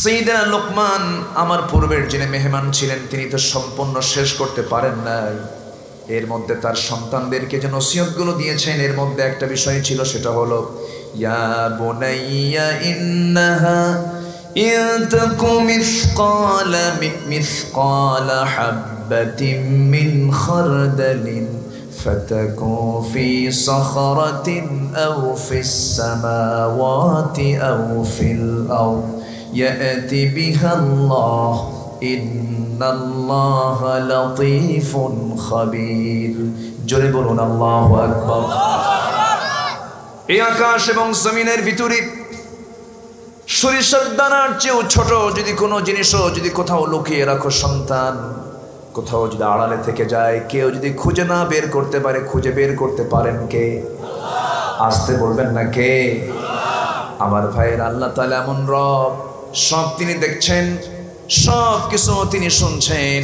সাইয়েদনা লোকমান আমার পূর্বের যিনি মেহমান ছিলেন তিনি তো সম্পূর্ণ শেষ করতে পারেন নাই। এর মধ্যে তার সন্তানদেরকে যে নসিহতগুলো দিয়েছেন এর মধ্যে একটা বিষয় ছিল, সেটা হলো ইয়া বুনাইয়া ইন্নাহা ইন তাকু মিসকালা হাববাতিন মিন খারদালিন ফাতাকু ফি সাখরাতিন আও ফিস সামাওয়াতি আও ফিল আরদ ইয়াতি বিহাল্লাহ ইন্নাল্লাহা লাতীফুন খাবীর। জোরে বলুন আল্লাহু আকবার। এই আকাশ এবং জমিনের ভিতরে সরিষার দানার চেয়েও ছোট যদি কোনো জিনিসও যদি কোথাও লুকিয়ে রাখো সন্তান, কোথাও যদি আড়ালে থেকে যায়, কেউ যদি খুঁজে না বের করতে পারে, খুঁজে বের করতে পারেন কে? আসতে বলবেন না কে? আমার ভাইয়ের আল্লাহ তাআলা এমন রব, সব তিনি দেখছেন, সব কিছু তিনি শুনছেন।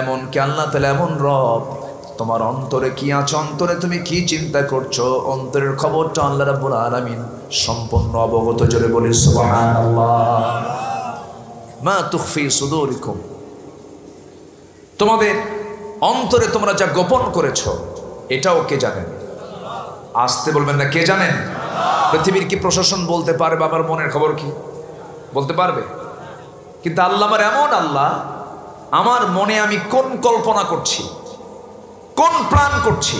এমনকি আল্লাহ তাআলা এমন রব, তোমার অন্তরে কি আছে, অন্তরে তুমি কি চিন্তা করছো, অন্তরের খবরটা আল্লাহ রাব্বুল আলামিন সম্পূর্ণ অবগত। জোরে বলি সুবহানাল্লাহ। মা তুখফি সুদুরিকুম, তোমাদের অন্তরে তোমরা যা গোপন করেছো এটাও কে জানেন? আসতে বলবেন না কে জানেন? পৃথিবীর কি প্রশাসন বলতে পারবে আমার মনের খবর কি? বলতে পারবে? কিন্তু আল্লাহ আমার এমন আল্লাহ, আমার মনে আমি কোন কল্পনা করছি, কোন প্ল্যান করছি,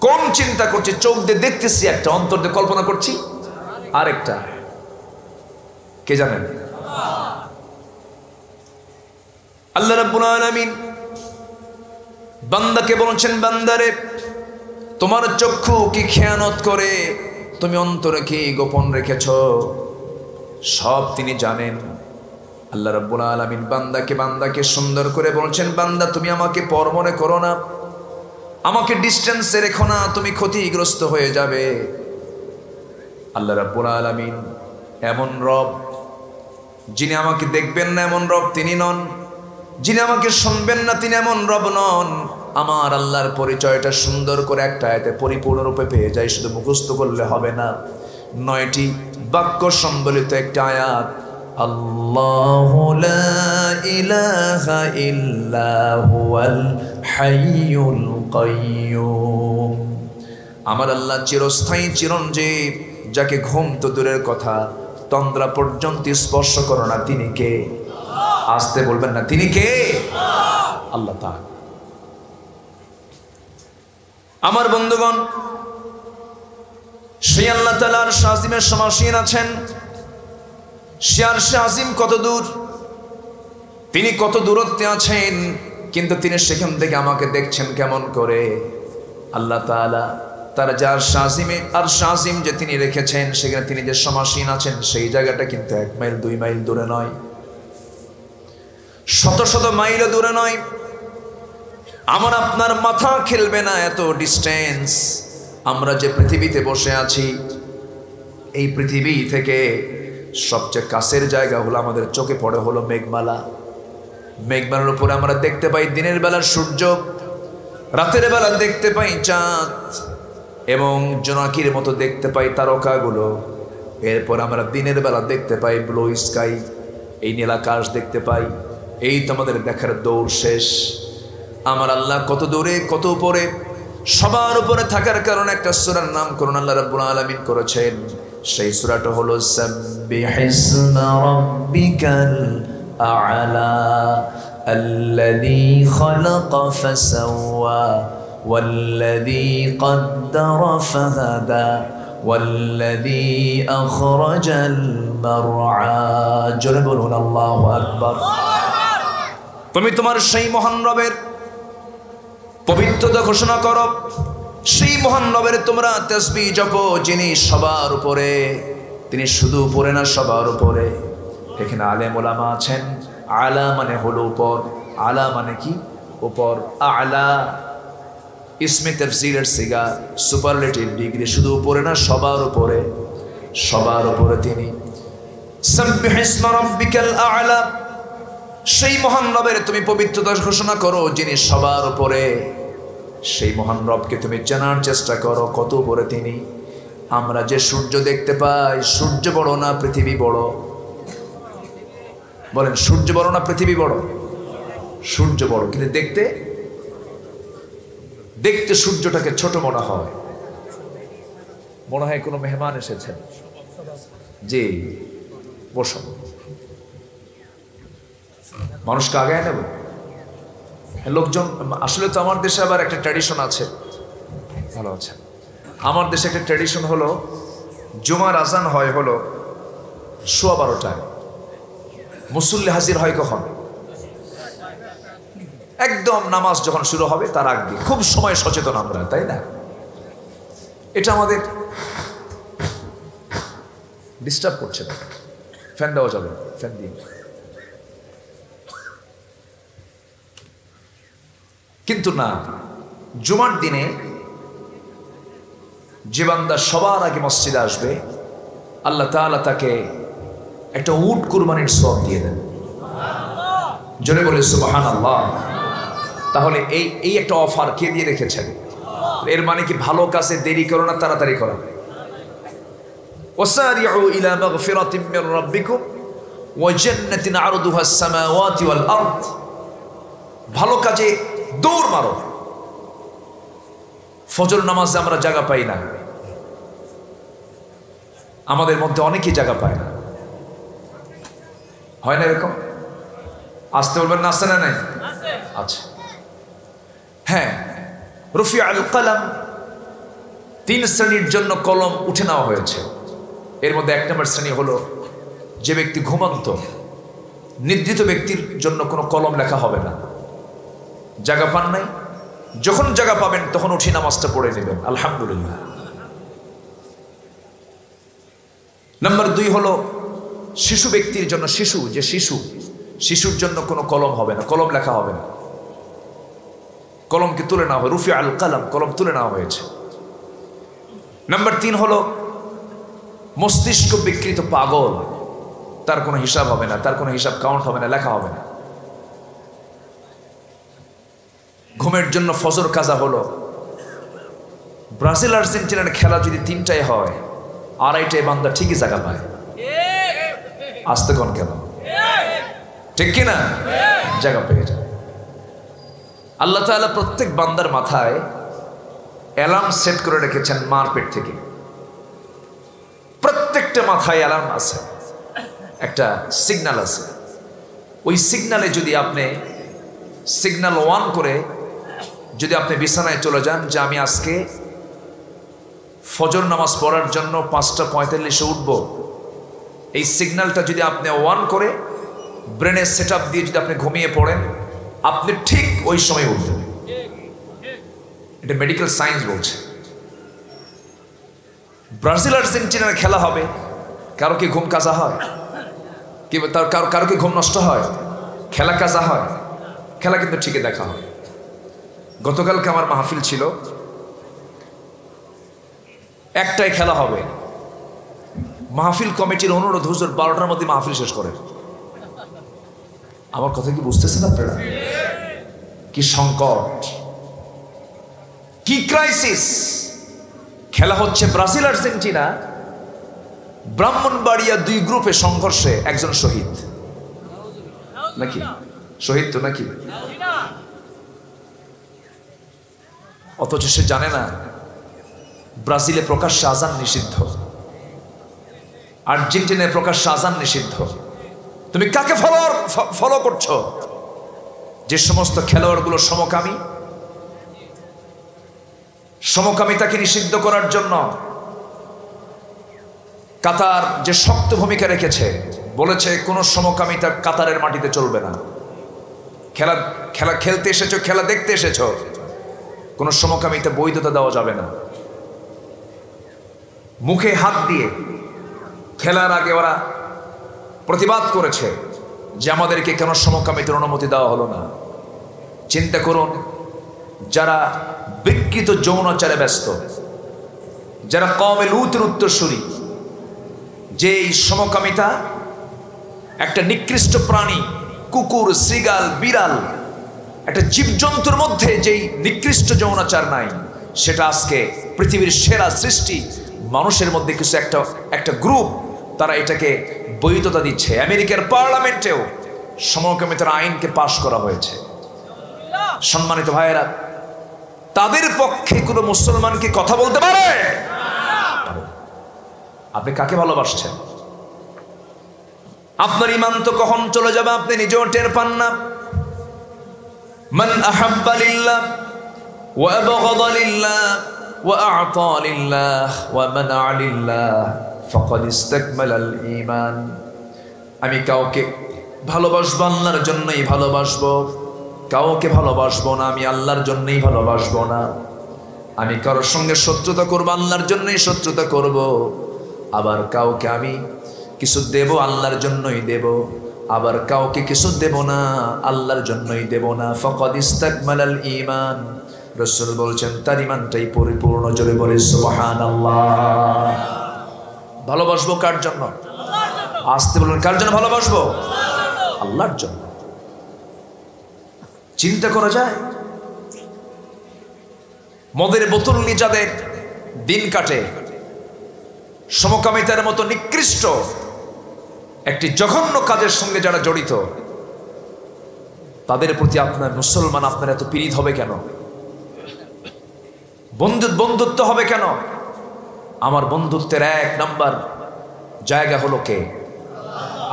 কোন চিন্তা করছি, চোখ দিয়ে দেখতেছি একটা, অন্তর দিয়ে কল্পনা করছি আরেকটা, কে জানেন? আল্লাহ রাব্বুল আলামিন বান্দাকে বলেছেন, বান্দারে তোমার চক্ষু কি খেয়ানত করে, তুমি অন্তরে কি গোপন রেখেছো, সব তিনি জানেন। আল্লাহ রাব্বুল আলামিন বান্দাকে সুন্দর করে বলছেন, বান্দা তুমি আমাকে পর মনে করো না, আমাকে ডিস্টেন্সে রেখো না, তুমি ক্ষতিগ্রস্ত হয়ে যাবে। আল্লাহ রাব্বুল আলামিন এমন রব, যিনি আমাকে দেখবেন না এমন রব তিনি নন, যিনি আমাকে শুনবেন না তিনি এমন রব নন। আমার আল্লাহর পরিচয়টা সুন্দর করে একটা আয়াতে পরিপূর্ণরূপে পেয়ে যায়, শুধু মুখস্থ করলে হবে না। 9টি বাক্য সম্বলিত একটা আয়াত, আল্লাহু লা ইলাহা ইল্লা হুয়াল হাইয়ুল কাইয়্যুম। আমার আল্লাহ চিরস্থায়ী চিরঞ্জীব, যাকে ঘুম তো দূরের কথা তন্দ্রা পর্যন্ত স্পর্শ করো না, তিনি কে? আসতে বলবেন না তিনি কে? আল্লাহ তাআলা। আমার বন্ধুগণ, সেই আল্লাহ তাআলা আরশ আজিমের সমাসীন আছেন। সে আরশ আজিম কত দূর, তিনি কত দূরত্বে আছেন, কিন্তু তিনি সেখান থেকে আমাকে দেখছেন কেমন করে? আল্লাহ তাআলা তার যে আরশ আজিম যে তিনি রেখেছেন, সেখানে তিনি যে সমাসীন আছেন, সেই জায়গাটা কিন্তু 1 মাইল 2 মাইল দূরে নয়, শত শত মাইলও দূরে নয়। আমার আপনার মাথা খেলবে না এত ডিস্টেন্স। আমরা যে পৃথিবীতে বসে আছি, এই পৃথিবী থেকে সবচেয়ে কাছের জায়গা হলো, আমাদের চোখে পড়ে হলো মেঘমালা। মেঘমালার উপরে আমরা দেখতে পাই দিনের বেলা সূর্য, রাতের বেলা দেখতে পাই চাঁদ, এবং জোনাকির মতো দেখতে পাই তারকাগুলো। এরপর আমরা দিনের বেলা দেখতে পাই ব্লু স্কাই, এই নীলাকাশ দেখতে পাই। এই তো আমাদের দেখার দৌড় শেষ। আমার আল্লাহ কত দূরে, কত উপরে, সবার উপরে থাকার কারণে একটা সূরার নামকরণ আল্লাহ রাব্বুল আলামিন করেছেন। সেই সূরাটা হলো সাব্বিহিসমা রাব্বিকাল আ'লা আল্লাযী খালাকা ফাসাওয়া ওয়াল্লাযী কদ্দারা ফাহাদা ওয়াল্লাযী আখরাজাল মারআ। জোরে বলুন আল্লাহু আকবার। তুমি তোমার সেই মহান রবের পবিত্রতা ঘোষণা করো, সেই মহান রবের তোমরা তাসবিহ জপো, যিনি সবার উপরে, তিনি শুধু উপরে না সবার উপরে। এখানে আলেম ওলামা আছেন। আলা মানে হলো উপর, আলা মানে কি? উপর। আলা ইসমে তাফসীরের সিগা, সুপারলেটিভ ডিগ্রি, শুধু উপরে না সবার উপরে, সবার উপরে তিনি। সাব্বিহিসমা রাব্বিকাল আ'লা, সেই মহান রবের তুমি পবিত্রতা ঘোষণা করো, যিনি সবার উপরে। সেই মহান রবকে তুমি জানার চেষ্টা করো, কত উপরে তিনি। আমরা যে সূর্য দেখতে পাই, সূর্য বড় না পৃথিবী বড়? বলেন সূর্য বড় না পৃথিবী বড়? সূর্য বড়, কিন্তু দেখতে দেখতে সূর্যটাকে ছোট মনে হয়। মনে হয় কোনো মেহমান এসেছেন। জি, বসুন, মানুষকে আগায় নেব। লোকজন আসলে তো আমার দেশে আবার একটা ট্র্যাডিশন আছে, ভালো আছে। আমার দেশে একটা ট্র্যাডিশন হলো জুমার আজান হয় হলো 12:15টায়, মুসল্লি হাজির হয় কখন? একদম নামাজ যখন শুরু হবে তার আগে। খুব সময় সচেতন আমরা, তাই না? এটা আমাদের ডিস্টার্ব করছে না। ফ্যান দেওয়া যাবে, ফ্যান দিয়ে। কিন্তু না, জুমার দিনে যে বান্দা সবার আগে মসজিদে আসবে, আল্লাহ তাআলা তাকে একটা উট কুরবানির সওয়াব দিয়ে দেন। জোরে বলে সুবহানাল্লাহ। তাহলে এই একটা অফার কে দিয়ে রেখেছেন? এর মানে কি ভালো কাজে দেরি করো না, তাড়াতাড়ি করা। ওয়াসারিউ ইলা মাগফিরাতিম মির রাব্বিকুম ওয়া জান্নাতিন আরদুহা আস-সামাওয়াতি ওয়াল আরদ। ভালো কাজে দৌড় মারো। ফজর নামাজে আমরা জায়গা পাই না, আমাদের মধ্যে অনেকেই জায়গা পায় না, হয় না এরকম? আসতে বলবেন না, আসতে না? নাই, আচ্ছা। হ্যাঁ, রফি আল কালাম, 3 শ্রেণীর জন্য কলম উঠে নেওয়া হয়েছে। এর মধ্যে 1 নম্বর শ্রেণী হলো যে ব্যক্তি ঘুমন্ত, নিদ্রিত ব্যক্তির জন্য কোনো কলম লেখা হবে না। জায়গা পান নাই, যখন জায়গা পাবেন তখন উঠি নামাজটা পড়ে নেবেন, আলহামদুলিল্লাহ। নাম্বার 2 হলো শিশু ব্যক্তির জন্য, শিশুর জন্য কোনো কলম হবে না, কলম লেখা হবে না, কলমকে তুলে নেওয়া হয়। রুফি আল কালাম, কলম তুলে নেওয়া হয়েছে। নাম্বার 3 হলো মস্তিষ্ক বিকৃত পাগল, তার কোনো হিসাব হবে না, তার কোনো হিসাব কাউন্ট হবে না, লেখা হবে না। ঘুমের জন্য ফজর কাজা হলো। ব্রাজিল আর্জেন্টিনার খেলা যদি 3টায় হয়, 2:30টায় বান্দা ঠিকই জায়গা পায়। আসতে কোন কেন, ঠিক কিনা? জায়গা পেয়ে যায়। আল্লাহ তাআলা প্রত্যেক বান্দার মাথায় অ্যালার্ম সেট করে রেখেছেন মার পেট থেকে। প্রত্যেকটা মাথায় অ্যালার্ম আছে, একটা সিগন্যাল আছে। ওই সিগন্যালে যদি আপনি সিগন্যাল 1 করে যদি আপনি বিছানায় চলে যান যে আমি আজকে ফজর নামাজ পড়ার জন্য 5:45-এ উঠব, এই সিগন্যালটা যদি আপনি 1 করে ব্রেনের সেট আপ দিয়ে যদি আপনি ঘুমিয়ে পড়েন, আপনি ঠিক ওই সময় উঠবেন। এটা মেডিকেল সায়েন্স বলছে। ব্রাজিল আর্জেন্টিনার খেলা হবে, কারো কি ঘুম কাজা হয়? কি কারো কি ঘুম নষ্ট হয়? খেলা কাজা হয়? খেলা কিন্তু ঠিকই দেখা হয়। গতকালকে আমার মাহফিল ছিল, 1টায় খেলা হবে। মাহফিল কমিটির অনুরোধ, হুজুর 12টার মধ্যে মাহফিল শেষ করে। আমার কথা কি বুঝতেছেন আপনারা? কি সংকট, কি ক্রাইসিস! খেলা হচ্ছে ব্রাজিল আর্জেন্টিনা, ব্রাহ্মণবাড়িয়া 2 গ্রুপে সংঘর্ষে একজন শহীদ। নাকি শহীদ তো নাকি? অথচ সে জানে না ব্রাজিলে প্রকাশ্যে আজান নিষিদ্ধ, আর্জেন্টিনায় প্রকাশ্যে আজান নিষিদ্ধ। তুমি কাকে ফলো করছো? যে সমস্ত খেলোয়াড়গুলো সমকামিতাকে নিষিদ্ধ করার জন্য কাতার যে শক্ত ভূমিকা রেখেছে, বলেছে কোনো সমকামিতা কাতারের মাটিতে চলবে না। খেলা খেলতে এসেছো, খেলা দেখতে এসেছো, কোনো সমকামিতা বৈধতা দেওয়া যাবে না। মুখে হাত দিয়ে খেলার আগে ওরা প্রতিবাদ করেছে যে আমাদেরকে কেন সমকামিতার অনুমতি দেওয়া হলো না। চিন্তা করুন, যারা বিকৃত যৌনাচারে ব্যস্ত, যারা কওমে লূতের উত্তরসূরি, যে সমকামিতা একটা নিকৃষ্ট প্রাণী, কুকুর, শৃগাল, বিড়াল, একটা জীবজন্তুর মধ্যে যেই নিকৃষ্ট যৌনাচার নাই, সেটা আজকে পৃথিবীর সেরা সৃষ্টি মানুষের মধ্যে কিছু একটা গ্রুপ, তারা এটাকে বৈধতা দিচ্ছে। আমেরিকার পার্লামেন্টেও সমকামিতার আইনকে পাশ করা হয়েছে। সম্মানিত ভাইয়েরা, তাদের পক্ষে কোনো মুসলমান কি কথা বলতে পারে? আপনি কাকে ভালোবাসছেন? আপনার ঈমান তো কখন চলে যাবে আপনি নিজেও টের পান না। মান আহাব্বা লিল্লাহ ওয়া আবগাদা লিল্লাহ ওয়া আ'তা লিল্লাহ ওয়া মানআ লিল্লাহ ফাকাদ ইসতাকমালাল ঈমান। আমি কাউকে ভালোবাসবো আল্লাহর জন্যই ভালোবাসবো, কাউকে ভালোবাসবো না আমি আল্লাহর জন্যই ভালোবাসবো না। আমি কারোর সঙ্গে শত্রুতা করবো আল্লাহর জন্যই শত্রুতা করব। আবার কাউকে আমি কিছু দেব আল্লাহর জন্যই দেব, আবার কাউকে কিছু দেব না আল্লাহর জন্যই দেব না। ফাকাদ ইসতাকমালাল ঈমান। রাসূল বলছেন তার ঈমানটাই পরিপূর্ণ। জোরে বলে সুবহানাল্লাহ। ভালোবাসবো কার জন্য? আসতে বলুন, কার জন্য ভালোবাসবো? আল্লাহর জন্য। চিন্তা করা যায়, মদের বোতল নিয়ে যাদের দিন কাটে, সমকামিতার মতো নিকৃষ্ট একটি জঘন্য কাজের সঙ্গে যারা জড়িত, তাদের প্রতি আপনার মুসলমান আপনার এত পীড়িত হবে কেন? বন্ধুত্ব হবে কেন? আমার বন্ধুত্বের 1 নাম্বার জায়গা হলো কে?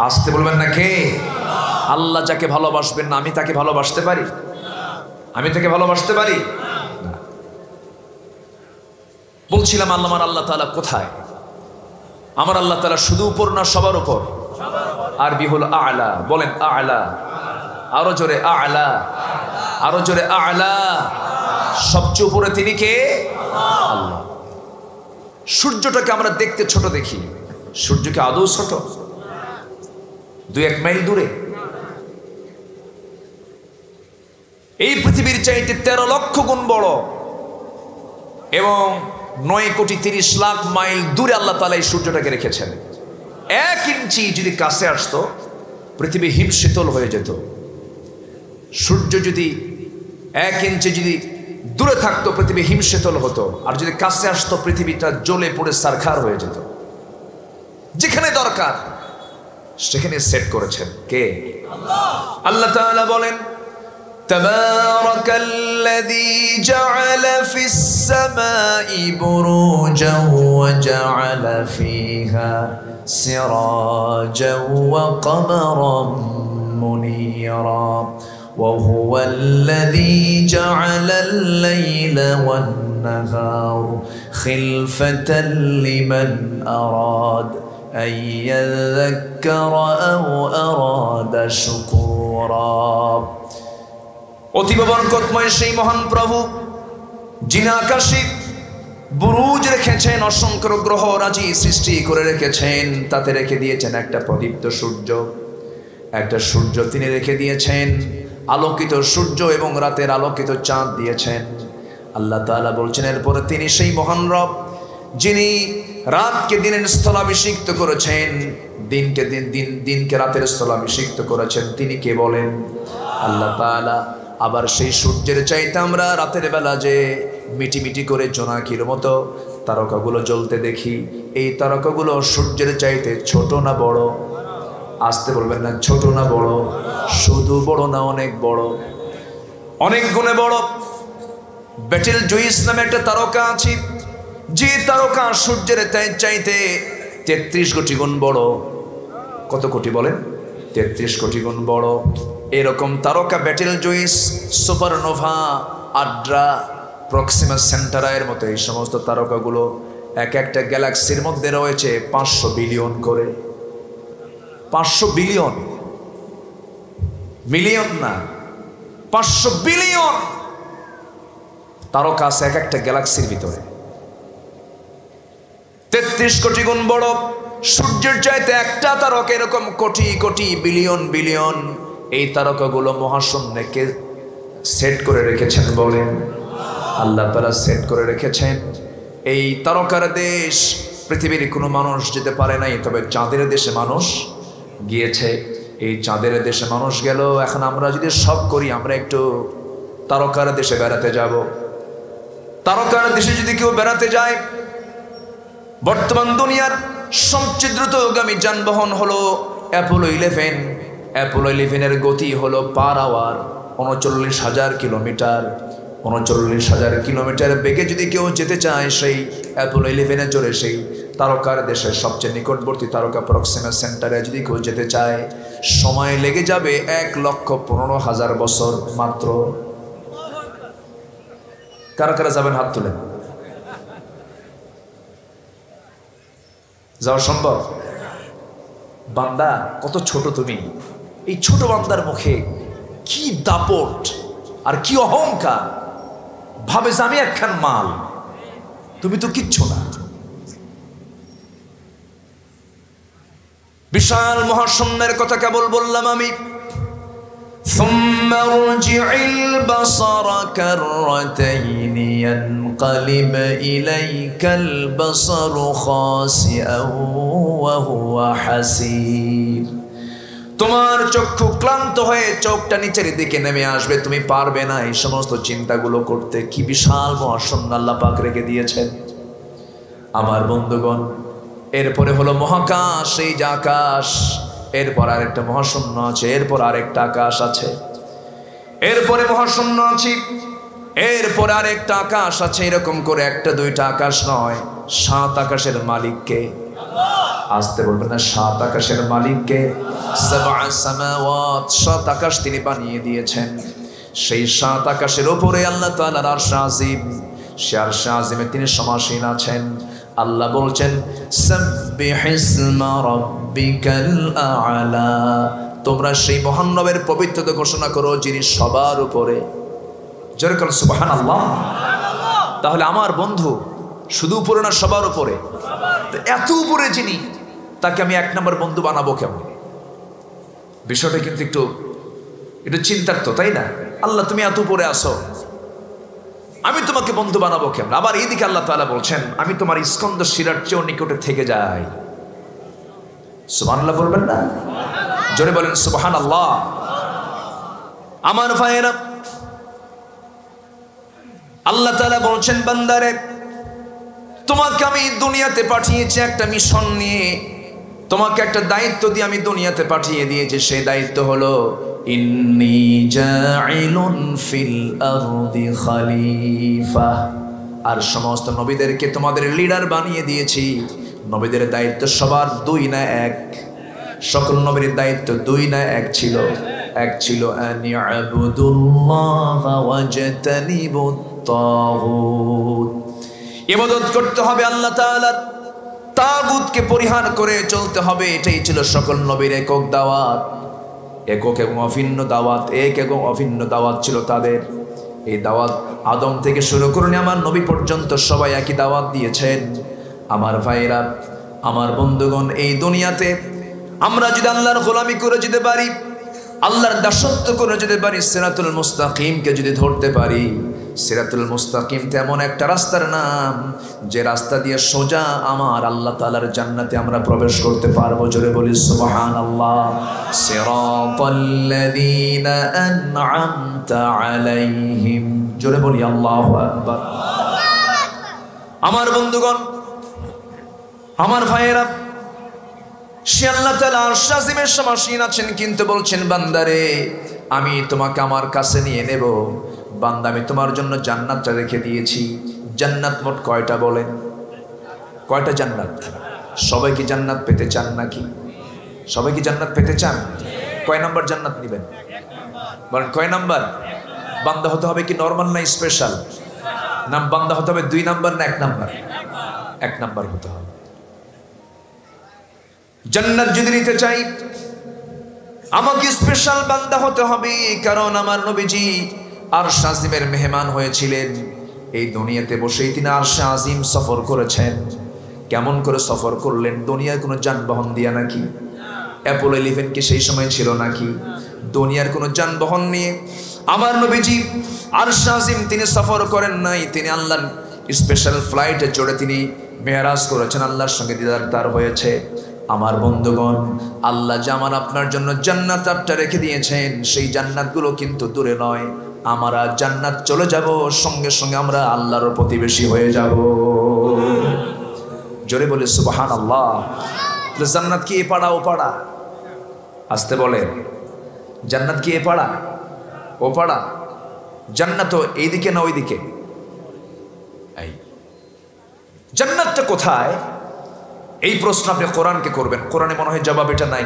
আসতে বলবেন না কে? আল্লাহ যাকে ভালোবাসবেন না আমি তাকে ভালোবাসতে পারি? আমি তাকে ভালোবাসতে পারি? বলছিলাম আমার আল্লাহ তাআলা কোথায়? আমার আল্লাহ তাআলা শুধু উপর না সবার উপর? আরবি হলো আ'লা। বলেন আ'লা। আরো জোরে আ'লা, আরো জোরে আ'লা। সবচেয়ে উপরে তিনি কে? আল্লাহ। সূর্যটাকে আমরা দেখতে ছোট দেখি, সূর্যকে আদৌ ছোট? 2-1 মাইল দূরে। এই পৃথিবীর চাইতে 13 লক্ষ গুণ বড় এবং 9,30,00,000 মাইল দূরে আল্লাহ তাআলা এই সূর্যটাকে রেখেছেন। 1 ইঞ্চি যদি কাছে আসতো পৃথিবী হিমশীতল হয়ে যেত। সূর্য যদি 1 ইঞ্চি যদি দূরে থাকতো পৃথিবী হিমশীতল হতো, আর যদি কাছে আসতো পৃথিবীটা জ্বলে পড়ে সারখার হয়ে যেত। যেখানে দরকার সেখানে সেট করেছেন কে? আল্লাহ তাআলা বলেন তাবারাকাল্লাযী জাআলা ফিস সামাই বুরুজান ওয়া জাআলা ফিহা সিরাজান ওয়া কমারান মুনীরা ওয়া হুয়াল্লাযী জাআলাল লাইলা ওয়ান নাহার খিলফাতান লিমান আরাদ أن يذكر أو أراد شكورا। অতীব বরকতময় সেই মহান প্রভু যিনি আকাশে বুরুজ রেখেছেন, অসংখ্য গ্রহ রাজি সৃষ্টি করে রেখেছেন, তাতে রেখে দিয়েছেন একটা প্রদীপ্ত সূর্য। একটা সূর্য তিনি রেখে দিয়েছেন, আলোকিত সূর্য এবং রাতের আলোকিত চাঁদ দিয়েছেন। আল্লাহ তাআলা বলছেন এরপরে তিনি সেই মহান রব যিনি রাতকে দিনের স্থলাভিষিক্ত করেছেন, দিনকে রাতের স্থলাভিষিক্ত করেছেন। তিনি কে বলেন? আল্লাহ তাআলা। আবার সেই সূর্যের চাইতে আমরা রাতের বেলা যে মিটিমিটি করে জোনাকির মতো তারকাগুলো জ্বলতে দেখি, এই তারকাগুলো সূর্যের চাইতে ছোট না বড়? আসতে বলবেন না, ছোট না বড়? শুধু বড় না, অনেক বড়, অনেক গুণে বড়। বেটেল জুইস নামে একটা তারকা আছে, যে তারকা সূর্যের চাইতে 33 কোটি গুণ বড়। কত কোটি বলেন? 33 কোটি গুণ বড়। এরকম তারকা বেটেল জুইস, সুপারনোভা, আড্রা, প্রক্সিমা সেন্টারায়ের মতো এই সমস্ত তারকাগুলো এক একটা গ্যালাক্সির মধ্যে রয়েছে 500 বিলিয়ন করে। 500 বিলিয়ন, মিলিয়ন না, 500 বিলিয়ন তারকা আছে এক একটা গ্যালাক্সির ভিতরে। 33 কোটি গুণ বড়। সূর্যের চাইতে একটা তারকা এরকম কোটি কোটি বিলিয়ন বিলিয়ন। এই তারকাগুলো মহাশূন্যকে সেট করে রেখেছেন বলেন? আল্লাহ তাআলা সেট করে রেখেছেন। এই তারকার দেশ পৃথিবীর কোনো মানুষ যেতে পারে নাই, তবে চাঁদের দেশে মানুষ গিয়েছে। এই চাঁদের দেশে মানুষ গেল। এখন আমরা যদি শখ করি আমরা একটু তারকার দেশে বেড়াতে যাব। তারকার দেশে যদি কেউ বেড়াতে যায়, বর্তমান দুনিয়ার সবচেয়ে দ্রুতগামী যানবাহন হলো অ্যাপোলো 11। অ্যাপোলো 11-এর গতি হলো পার আওয়ার 39,000 কিলোমিটার। 39,000 কিলোমিটার বেগে যদি কেউ যেতে চায় সেই অ্যাপোলো 11-এ চড়ে সেই তারকার দেশের সবচেয়ে নিকটবর্তী তারকা প্রক্সিমা সেন্টারে যদি কেউ যেতে চায়, সময় লেগে যাবে 1,15,000 বছর মাত্র। কারা কারা যাবেন হাত তুলেন। যাওয়া সম্ভব? বান্দা কত ছোট তুমি, এই ছোট বান্দার মুখে কি দাপট আর কি অহংকার, ভাবে যে আমি একখান মাল, তুমি তো কিচ্ছু না। বিশাল মহাশূন্যের কথা কেবল বললাম আমি। ثم ارجع البصر كرتين ينقلب إليك البصر خاسئا وهو حسير। তোমার চক্ষু ক্লান্ত হয়ে চোখটা নিচের দিকে নেমে আসবে, তুমি পারবে না এই সমস্ত চিন্তাগুলো করতে। কি বিশাল মহাশূন্য আল্লাহ পাক রেখে দিয়েছেন আমার বন্ধুগণ। এরপরে হলো মহাকাশ, এই যে আকাশ, এরপর আরেকটা মহাশূন্য আছে, এরপর আরেকটা আকাশ আছে, এরপরে মহাশূন্য আছে, এরপর আরেকটা আকাশ আছে। এরকম করে একটা দুইটা আকাশ নয়, 7 আকাশের মালিককে, আসতে বলবেন না, 7 আকাশের মালিককে, 7 সামাওয়াত, 7 আকাশ তিনি বানিয়ে দিয়েছেন। সেই 7 আকাশের উপরে আল্লাহ তাআলার আরশ আজিম, সে আরশ আজিমে তিনি সমাসীন আছেন। আল্লাহ বলছেন সাব্বিহিসমা রাব্বিকাল আ'লা, তোমরা সেই মহান রবের পবিত্রতা ঘোষণা করো যিনি সবার উপরে। জোরে বলুন সুবহানাল্লাহ। তাহলে আমার বন্ধু শুধু উপরে না, সবার উপরে। এত উপরে যিনি, তাকে আমি 1 নম্বর বন্ধু বানাবো কেমন? বিষয়টা কিন্তু একটু চিন্তার তো, তাই না? আল্লাহ তুমি এত উপরে আসো, আমি তোমাকে বন্ধু বানাবো কেমন? আবার এইদিকে আল্লাহ তাআলা বলছেন আমি তোমার স্কন্দ শিরার চেয়েও নিকটে থেকে যাই। সুবহানাল্লাহ বলবেন না? জোরে বলেন সুবহানাল্লাহ। আমার ভাইয়েরা, আল্লাহ তাআলা বলছেন বান্দারে, তোমাকে আমি দুনিয়াতে পাঠিয়েছি একটা মিশন নিয়ে, তোমাকে একটা দায়িত্ব দিয়ে আমি দুনিয়াতে পাঠিয়ে দিয়েছি। সেই দায়িত্ব হলো ইন্নী জাইলুন ফিল আরদি খলিফা। আর সমস্ত নবীদেরকে তোমাদের লিডার বানিয়ে দিয়েছি। নবীদের দায়িত্ব সবার 2 না 1, সকল নবীর দায়িত্ব 2 না 1 ছিল। এক ছিল আন ইয়াবুদুল্লাহ ওয়াজতানিবুত তাগুত, ইবাদত করতে হবে আল্লাহ তাআলার, তাগুতকে পরিহার করে চলতে হবে। এটাই ছিল সকল নবীর একক দাওয়াত, একক এবং অভিন্ন দাওয়াত, এক এবং অভিন্ন দাওয়াত ছিল তাদের। এই দাওয়াত আদম থেকে শুরু করে আমার নবী পর্যন্ত সবাই একই দাওয়াত দিয়েছেন। আমার ভাইরা, আমার বন্ধুগণ, এই দুনিয়াতে আমরা যদি আল্লাহর গোলামি করে যেতে পারি, আল্লাহর দাসত্ব করে যেতে পারি, সিরাতুল মুস্তাকিমকে যদি ধরতে পারি, সিরাতুল মুস্তাকিম তেমন একটা রাস্তার নাম যে রাস্তা দিয়ে সোজা আমার আল্লাহ তাআলার জান্নাতে আমরা প্রবেশ করতে পারবো। জোরে বলি সুবহানাল্লাহ। সিরাতাল্লাযীনা আন'আমতা আলাইহিম, জোরে বলি আল্লাহু আকবার। আমার বন্ধুগণ, আমার ভাইয়েরা, সে আল্লাহ তাআলা আরশ আজিমের সমাসীন আছেন, কিন্তু বলছেন বান্দারে আমি তোমাকে আমার কাছে নিয়ে নেব। বান্দা আমি তোমার জন্য জান্নাতটা রেখে দিয়েছি। জান্নাত মোট কয়টা বলেন? কয়টা জান্নাত? সবাই কি জান্নাত পেতে চান নাকি? সবাই কি জান্নাত পেতে চান? কয় নাম্বার জান্নাত নেবেন বলেন? কয় নাম্বার? বান্দা হতে হবে কি নরমাল না স্পেশাল? নাম বান্দা হতে হবে 2 নাম্বার না 1 নাম্বার? 1 নাম্বার হতে হবে। জান্নাত যদি নিতে চাই আমাকে স্পেশাল বান্দা হতে হবে, কারণ আমার নবীজি আরশ আজিমের মেহমান হয়েছিলেন। এই দুনিয়াতে বসেই তিনি আরশ আজিম সফর করেছেন। কেমন করে সফর করলেন? দুনিয়ার কোনো যানবাহন দিয়া নাকি? অ্যাপোলো 11 কি সেই সময় ছিল নাকি? দুনিয়ার কোনো যানবাহন নিয়ে আমার নবীজি আরশ আজিম তিনি সফর করেন নাই। তিনি আল্লাহর স্পেশাল ফ্লাইটে চড়ে তিনি মেরাজ করেছেন, আল্লাহর সঙ্গে দিদার তার হয়েছে। আমার বন্ধুগণ, আল্লাহ যে আমার আপনার জন্য জান্নাত আটটা রেখে দিয়েছেন, সেই জান্নাতগুলো কিন্তু দূরে নয়। আমরা জান্নাত চলে যাব, সঙ্গে সঙ্গে আমরা আল্লাহর প্রতিবেশী হয়ে যাব। জোরে বলে সুবহানাল্লাহ। জান্নাত কি এ পাড়া ও পাড়া? আসতে বলে জান্নাত কি এ পাড়া ও পাড়া? জান্নাত তো এইদিকে না ওইদিকে? এই জান্নাতটা কোথায়? এই প্রশ্ন আপনি কোরআনকে করবেন। কোরআনে মনে হয় জবাব এটা নাই।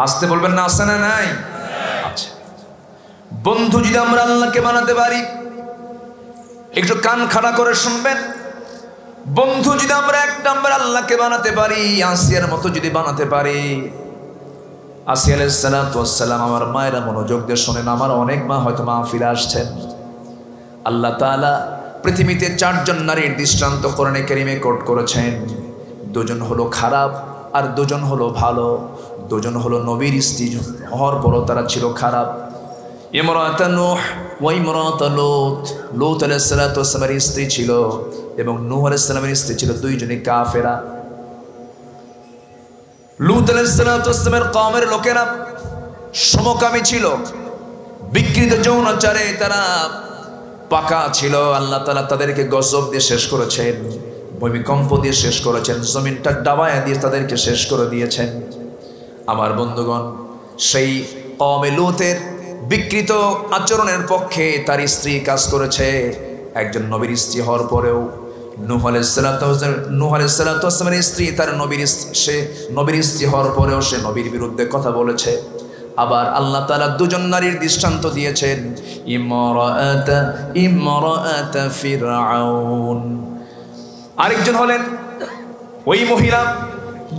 আসতে বলবেন না, আছে না নাই? আচ্ছা, বন্ধু যদি আমরা আল্লাহকে বানাতে পারি, একটু কান খাড়া করে শুনবেন, বন্ধু যদি আমরা এক নাম্বার আল্লাহকে বানাতে পারি, আসিয়ার মতো যদি বানাতে পারি, আসিয়া আলাইহিস সালাতু ওয়াস সালাম, আমার মায়েরা মনোযোগ দিয়ে শোনেন, আমার অনেক মা হয়তো মাহফিলে আসছেন। আল্লাহ তাআলা পৃথিবীতে 4 জন নারীর দৃষ্টান্ত কোরআনে কারীমে কোট করেছেন। 2 জন হলো খারাপ আর 2 জন হলো ভালো। 2 জন হলো নবীর স্ত্রী হওয়ার পরও তারা ছিল খারাপ। ইমরাত নূহ ওয়া ইমরাত লূত। লূত আলাইহিস সালাতু ওয়াস সালামের স্ত্রী ছিল এবং নূহ আলাইহিস সালামের স্ত্রী ছিল, 2 জনই কাফেরা। লূত আলাইহিস সালাতু ওয়াস সালামের কওমের লোকেরা সমকামী ছিল, বিকৃত যৌনাচারে তারা পাকা ছিল। আল্লাহ তাআলা তাদেরকে গজব দিয়ে শেষ করেছেন, ভূমিকম্প দিয়ে শেষ করেছেন, জমিনটা ডাবায়া দিয়ে তাদেরকে শেষ করে দিয়েছেন। আমার বন্ধুগণ, সেই কওমে লূতের বিকৃত আচরণের পক্ষে তার স্ত্রী কাজ করেছে। একজন নবীর স্ত্রী হওয়ার পরেও নূহ আলাইহিস সালাতু ওয়াস সালামের স্ত্রী, তার সে নবীর স্ত্রী হওয়ার পরেও সে নবীর বিরুদ্ধে কথা বলেছে। আবার আল্লাহ তাআলা 2 জন নারীর দৃষ্টান্ত দিয়েছেন, ইমরাত ফিরআউন। আরেকজন হলেন ওই মহিলা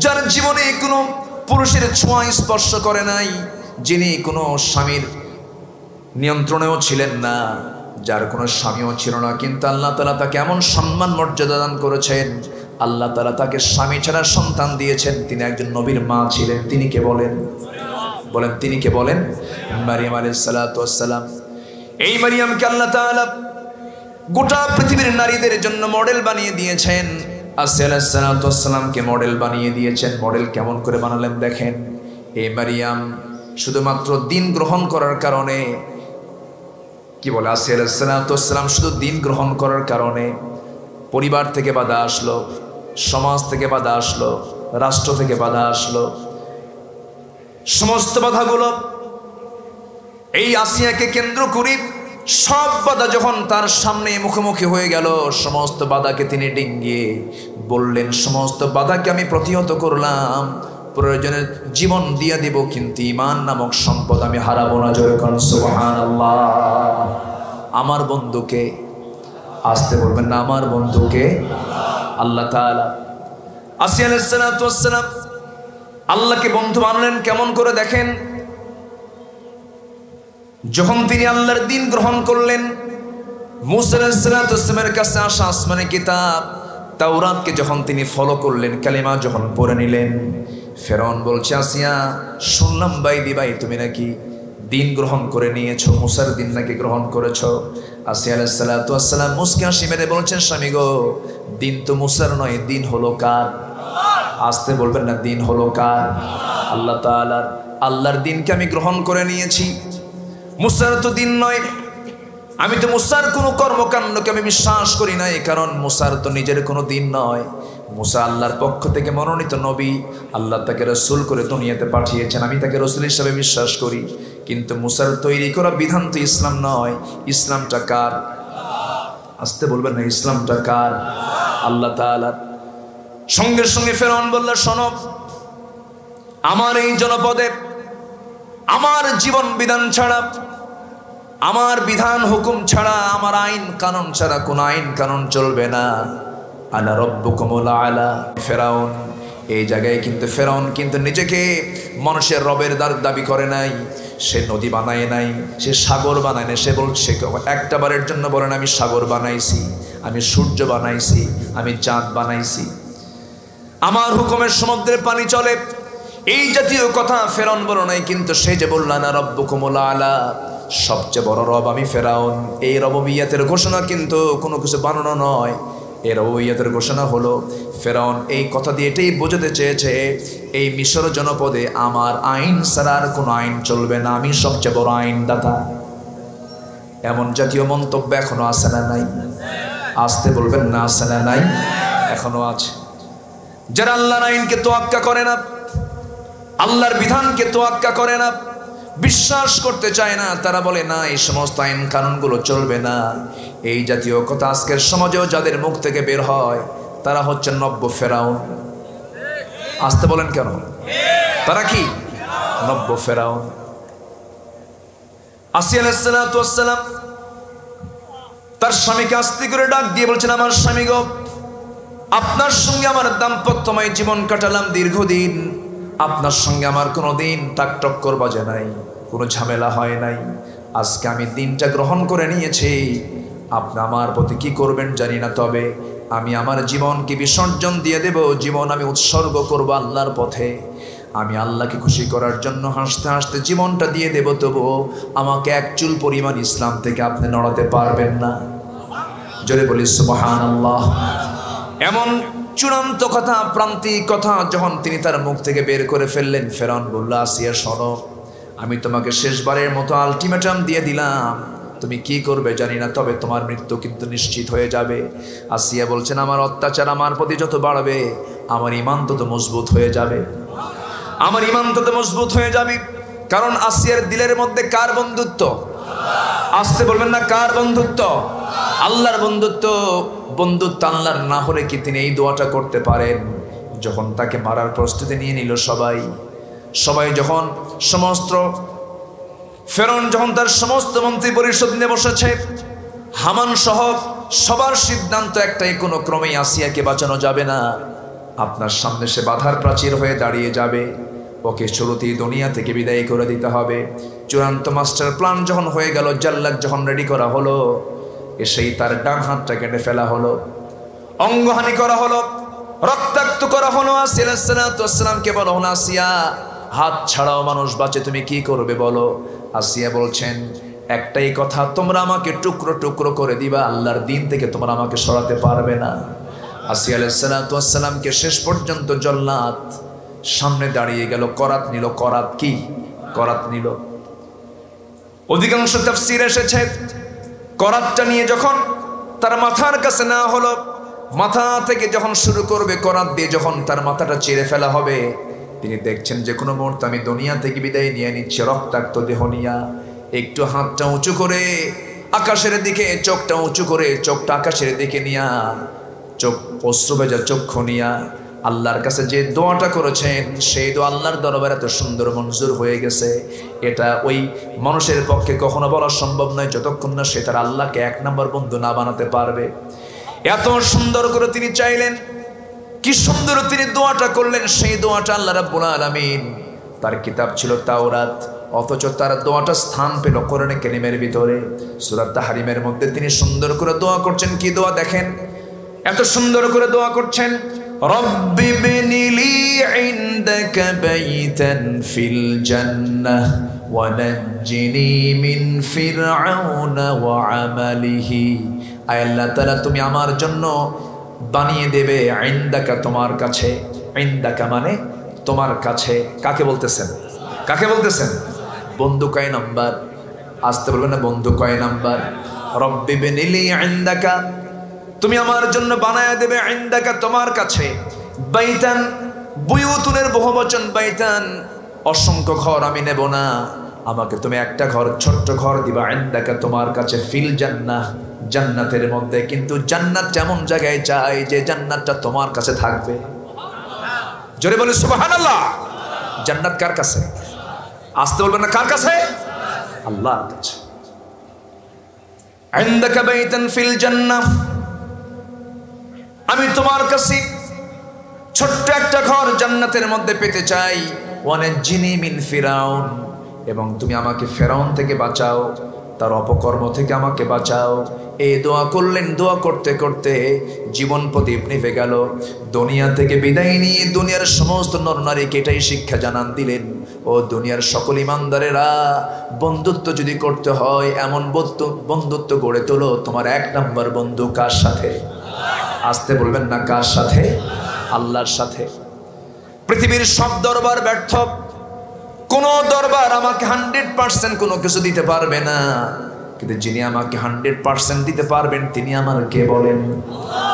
যার জীবনে কোনো পুরুষের ছোঁয়া স্পর্শ করে নাই, যিনি কোনো স্বামীর নিয়ন্ত্রণেও ছিলেন না, যার কোনো স্বামীও ছিল না, কিন্তু আল্লাহ তাআলা তাকে এমন সম্মান মর্যাদা দান করেছেন। আল্লাহ তাআলা তাকে স্বামী ছাড়া সন্তান দিয়েছেন। তিনি একজন নবীর মা ছিলেন। তিনি কে বলেন? বলেন তিনি কে বলেন? মারিয়াম আলাইহিস সালাতু ওয়াস সালাম। এই মারিয়ামকে আল্লাহ তাআলা গোটা পৃথিবীর নারীদের জন্য মডেল বানিয়ে দিয়েছেন। আসিয়া আলাইহিস সালাতু ওয়াস সালামকে মডেল বানিয়ে দিয়েছেন। মডেল কেমন করে বানালেন দেখেন। এই মারিয়াম শুধুমাত্র দিন গ্রহণ করার কারণে, কি বলে, আসিয়া আলাইহিস সালাতু ওয়াস সালাম শুধু দিন গ্রহণ করার কারণে পরিবার থেকে বাধা আসলো, সমাজ থেকে বাধা আসলো, রাষ্ট্র থেকে বাধা আসলো। সমস্ত বাধাগুলো এই আসিয়াকে কেন্দ্র করে, সব বাধা যখন তার সামনে মুখোমুখি হয়ে গেল, সমস্ত বাধাকে তিনি ডিঙ্গিয়ে বললেন, সমস্ত বাধাকে আমি প্রতিহত করলাম, প্রয়োজনে জীবন দিয়ে দেব, কিন্তু ঈমান নামক সম্পদ আমি হারাবো না। জোরে কোন সুবহানাল্লাহ। আমার বন্ধুকে, আসতে বলবেন না, আমার বন্ধুকে আল্লাহ তাআলা। আসিয়া আলাইহিস সালাতু ওয়াস সালাম আল্লাহকে বন্ধু বানালেন কেমন করে দেখেন। যখন তিনি আল্লাহর দ্বীন গ্রহণ করলেন, মূসা আলাইহিস সালাতু ওয়াস সালামের কাছে আসা আসমানি কিতাব তাওরাতকে যখন তিনি ফলো করলেন, কালিমা যখন পড়ে নিলেন, ফেরাউন বলছে, আসিয়া শুনলাম ভাই তুমি নাকি দ্বীন গ্রহণ করে নিয়েছো, মূসার দ্বীন নাকি গ্রহণ করেছো। আসিয়া আলাইহিস সালাতু ওয়াস সালাম মুস্কি হাসি মেরে বলছেন, স্বামী গো, দ্বীন তো মূসার নয়, দ্বীন হলো কার? আসতে বলবেন না, দ্বীন হলো কার? আল্লাহ তাআলার। আল্লাহর দ্বীনকে আমি গ্রহণ করে নিয়েছি, মূসার তো দ্বীন নয়। আমি তো মূসার কোনো কর্মকাণ্ডকে আমি বিশ্বাস করি নাই, কারণ মূসার তো নিজের কোনো দ্বীন নয়। মূসা আল্লাহর পক্ষ থেকে মনোনীত নবী, আল্লাহ তাকে রাসূল করে দুনিয়াতে পাঠিয়েছেন, আমি তাকে রাসূল হিসেবে বিশ্বাস করি। কিন্তু মূসার তৈরি করা বিধান তো ইসলাম নয়। ইসলামটা কার? আসতে বলবেন না, ইসলামটা কার? আল্লাহ তাআলার। সঙ্গে সঙ্গে ফেরাউন বলল, শোনো, আমার এই জনপদে আমার জীবন বিধান ছাড়া, আমার বিধান হুকুম ছাড়া, আমার আইন কানুন ছাড়া কোন আইন কানুন চলবে না। আনা রব্বুকুমুল আলা। ফেরাউন এই জায়গায় কিন্তু ফেরাউন কিন্তু নিজেকে মানুষের রবের দাবি করে নাই। সে নদী বানায় নাই, সে সাগর বানায় নাই। সে বলছে, একটা বারের জন্য বলেন, আমি সাগর বানাইছি, আমি সূর্য বানাইছি, আমি চাঁদ বানাইছি, আমার হুকুমের সমুদ্রের পানি চলে, এই জাতীয় কথা ফেরাউন বলো নাই। কিন্তু সে যে বলল, না রব্বুকুমুল আলা, সবচেয়ে বড় রব আমি ফেরাউন। এই রববিয়তের ঘোষণা কিন্তু কোনো কিছু বানানো নয়। এই রববিয়তের ঘোষণা হলো, ফেরাউন এই কথা দিয়ে এটাই বোঝাতে চেয়েছে, এই মিশর জনপদে আমার আইন ছাড়া আর কোনো আইন চলবে না, আমি সবচেয়ে বড় আইনদাতা। এমন জাতীয় মন্তব্য এখনো আছে না নাই? আসতে বলবেন না, আছে না নাই? এখনো আছে। যারা আল্লাহর আইনকে তোয়াক্কা করে না, আল্লাহর বিধানকে তোয়াক্কা করে না, বিশ্বাস করতে চায় না। তারা বলে না, এই সমস্ত আইন কানুনগুলো চলবে না। এই জাতীয় কথা আজকের সমাজেও যাদের মুখ থেকে বের হয় তারা হচ্ছে নব্য ফেরাউন। আসতে বলেন কেন? তারা কি নব্য ফেরাউন। আসিয়া আলাইহিস সালাতু ওয়াস সালাম তার স্বামীকে আস্তে করে ডাক দিয়ে বলছেন, আমার স্বামী গো, আপনার সঙ্গে আমার দাম্পত্যময় জীবন কাটালাম দীর্ঘদিন, আপনার সঙ্গে আমার কোনোদিন টাকটক্কর বাজে নাই, কোনো ঝামেলা হয় নাই। আজকে আমি দিনটা গ্রহণ করে নিয়েছি, আপনি আমার প্রতি কি করবেন জানি না, তবে আমি আমার জীবনকে বিসর্জন দিয়ে দেব, জীবন আমি উৎসর্গ করব আল্লাহর পথে। আমি আল্লাহকে খুশি করার জন্য হাসতে হাসতে জীবনটা দিয়ে দেব, তবুও আমাকে এক চুল পরিমাণ ইসলাম থেকে আপনি নড়াতে পারবেন না। জোরে বলি সুবহানাল্লাহ। এমন চূড়ান্ত কথা, প্রান্তিক কথা যখন তিনি তার মুখ থেকে বের করে ফেললেন, ফেরাউন বলল, আসিয়া শোনো, আমি তোমাকে শেষবারের মতো আলটিমেটাম দিয়ে দিলাম, তুমি কি করবে জানি না, তবে তোমার মৃত্যু কিন্তু নিশ্চিত হয়ে যাবে। আসিয়া বলছেন, আমার অত্যাচার আমার প্রতি যত বাড়বে আমার ঈমান তত মজবুত হয়ে যাবে, আমার ঈমান তত মজবুত হয়ে যাবে। কারণ আসিয়ার দিলের মধ্যে কার বন্ধুত্ব? আসতে বলবেন না, কার বন্ধুত্ব? আল্লাহর বন্ধুত্ব। বন্ধুত্ব আল্লাহর না হলে কি তিনি এই দোয়াটা করতে পারেন? যখন তাকে মারার প্রস্তুতি নিয়ে নিল সবাই যখন সমস্ত ফেরাউন যখন তার সমস্ত মন্ত্রী পরিষদ নিয়ে বসেছে, হামান সহ সবার সিদ্ধান্ত একটাই, কোনো ক্রমেই আসিয়াকে বাঁচানো যাবে না, আপনার সামনে সে বাধার প্রাচীর হয়ে দাঁড়িয়ে যাবে, ওকে শুরুতেই দুনিয়া থেকে বিদায় করে দিতে হবে। চূড়ান্ত মাস্টার প্ল্যান যখন হয়ে গেল, জাল্লাদ যখন রেডি করা হলো, এসেই তার ডান হাতটা কেটে ফেলা হলো, অঙ্গহানি করা হলো, রক্তাক্ত করা হলো। আসিয়া আলাইহিস সালাতু ওয়াস সালামকে বলা হলো, আসিয়া হাত ছাড়াও মানুষ বাঁচে, তুমি কি করবে বলো? আসিয়া বলছেন, একটাই কথা, তোমরা আমাকে টুকরো টুকরো করে দিবা, আল্লাহর দিন থেকে তোমরা আমাকে সরাতে পারবে না। আসিয়া আলাইহিস সালাতু ওয়াস সালামকে শেষ পর্যন্ত জাল্লাদ সামনে দাঁড়িয়ে গেল, করাত নিল। করাত কি? করাত নিল। অধিকাংশ তাফসীর এসেছে, করাতটা নিয়ে যখন তার মাথার কাছে না হলো, মাথা থেকে যখন শুরু করবে করাত দিয়ে যখন তার মাথাটা চিরে ফেলা হবে, তিনি দেখছেন যে কোনো মুহূর্তে আমি দুনিয়া থেকে বিদায় নিয়ে নিচ্ছে, রক্তাক্ত দেহ নিয়া। একটু হাতটা উঁচু করে আকাশের দিকে, চোখটা উঁচু করে, চোখটা আকাশের দিকে নিয়া, চোখ অশ্রু ভেজা চক্ষু নিয়া আল্লাহর কাছে যে দোয়াটা করেছেন, সেই দোয়া আল্লাহর দরবারে এত সুন্দর মঞ্জুর হয়ে গেছে, এটা ওই মানুষের পক্ষে কখনো বলা সম্ভব নয় যতক্ষণ না সে তার আল্লাহকে এক নম্বর বন্ধু না বানাতে পারবে। এত সুন্দর করে তিনি চাইলেন, কি সুন্দর তিনি দোয়াটা করলেন। সেই দোয়াটা আল্লাহ রাব্বুল আলামিন, তার কিতাব ছিল তাওরাত, অথচ তার দোয়াটা স্থান পেল কোরআনে কারীমের ভিতরে। সূরা তাহরিমের মধ্যে তিনি সুন্দর করে দোয়া করছেন। কি দোয়া দেখেন, এত সুন্দর করে দোয়া করছেন, রব্বি বিনিলি ইনদাকা বাইতান ফিল জান্নাহ ওয়া নাজ্জিনি মিন ফিরআউনা ওয়া আমালিহি। আয় আল্লাহ তাআলা, তুমি আমার জন্য বানিয়ে দেবে ইনদাকা, তোমার কাছে। ইনদাকা মানে তোমার কাছে। কাকে বলতেছেন? কাকে বলতেছেন? বন্ধু কয় নাম্বার? আসতে বলবেন না, বন্ধু কয় নাম্বার? রব্বি বিনিলি ইনদাকা, তুমি আমার জন্য বানায় দেবে ইনদাকা, তোমার কাছে। বাইতান, বুয়ুতুনের বহুবচন, বাইতান অসংখ্য ঘর আমি নেব না, আমাকে তুমি একটা ঘর, ছোট্ট ঘর দিবা, ইনদাকা তোমার কাছে, ফিল জান্নাহ, জান্নাতের মধ্যে। কিন্তু জান্নাত এমন জায়গায় চাই যে জান্নাতটা তোমার কাছে থাকবে। জোরে বলে সুবহানাল্লাহ। জান্নাত কার কাছে? আসতে বলবেন না, কার কাছে? আল্লাহর কাছে। ইনদাকা বাইতান ফিল জান্নাহ, আমি তোমার কাছে ছোট্ট একটা ঘর জান্নাতের মধ্যে পেতে চাই। ওয়ানাজ্জিনি মিন ফিরাউন, এবং তুমি আমাকে ফেরাউন থেকে বাঁচাও, তার অপকর্ম থেকে আমাকে বাঁচাও। এই দোয়া করলেন। দোয়া করতে করতে জীবন প্রদীপ নিভে গেল। দুনিয়া থেকে বিদায় নিয়ে দুনিয়ার সমস্ত নরনারীকে এটাই শিক্ষা জানান দিলেন, ও দুনিয়ার সকল ইমানদারেরা, বন্ধুত্ব যদি করতে হয় এমন বন্ধুত্ব গড়ে তোলো, তোমার এক নম্বর বন্ধু কার সাথে? আসতে বলবেন না, কার সাথে? আল্লাহর সাথে। পৃথিবীর সব দরবার ব্যর্থ, কোন দরবার আমাকে 100% কোনো কিছু দিতে পারবে না, কিন্তু যিনি আমাকে 100% দিতে পারবেন তিনি আমার কে বলেন?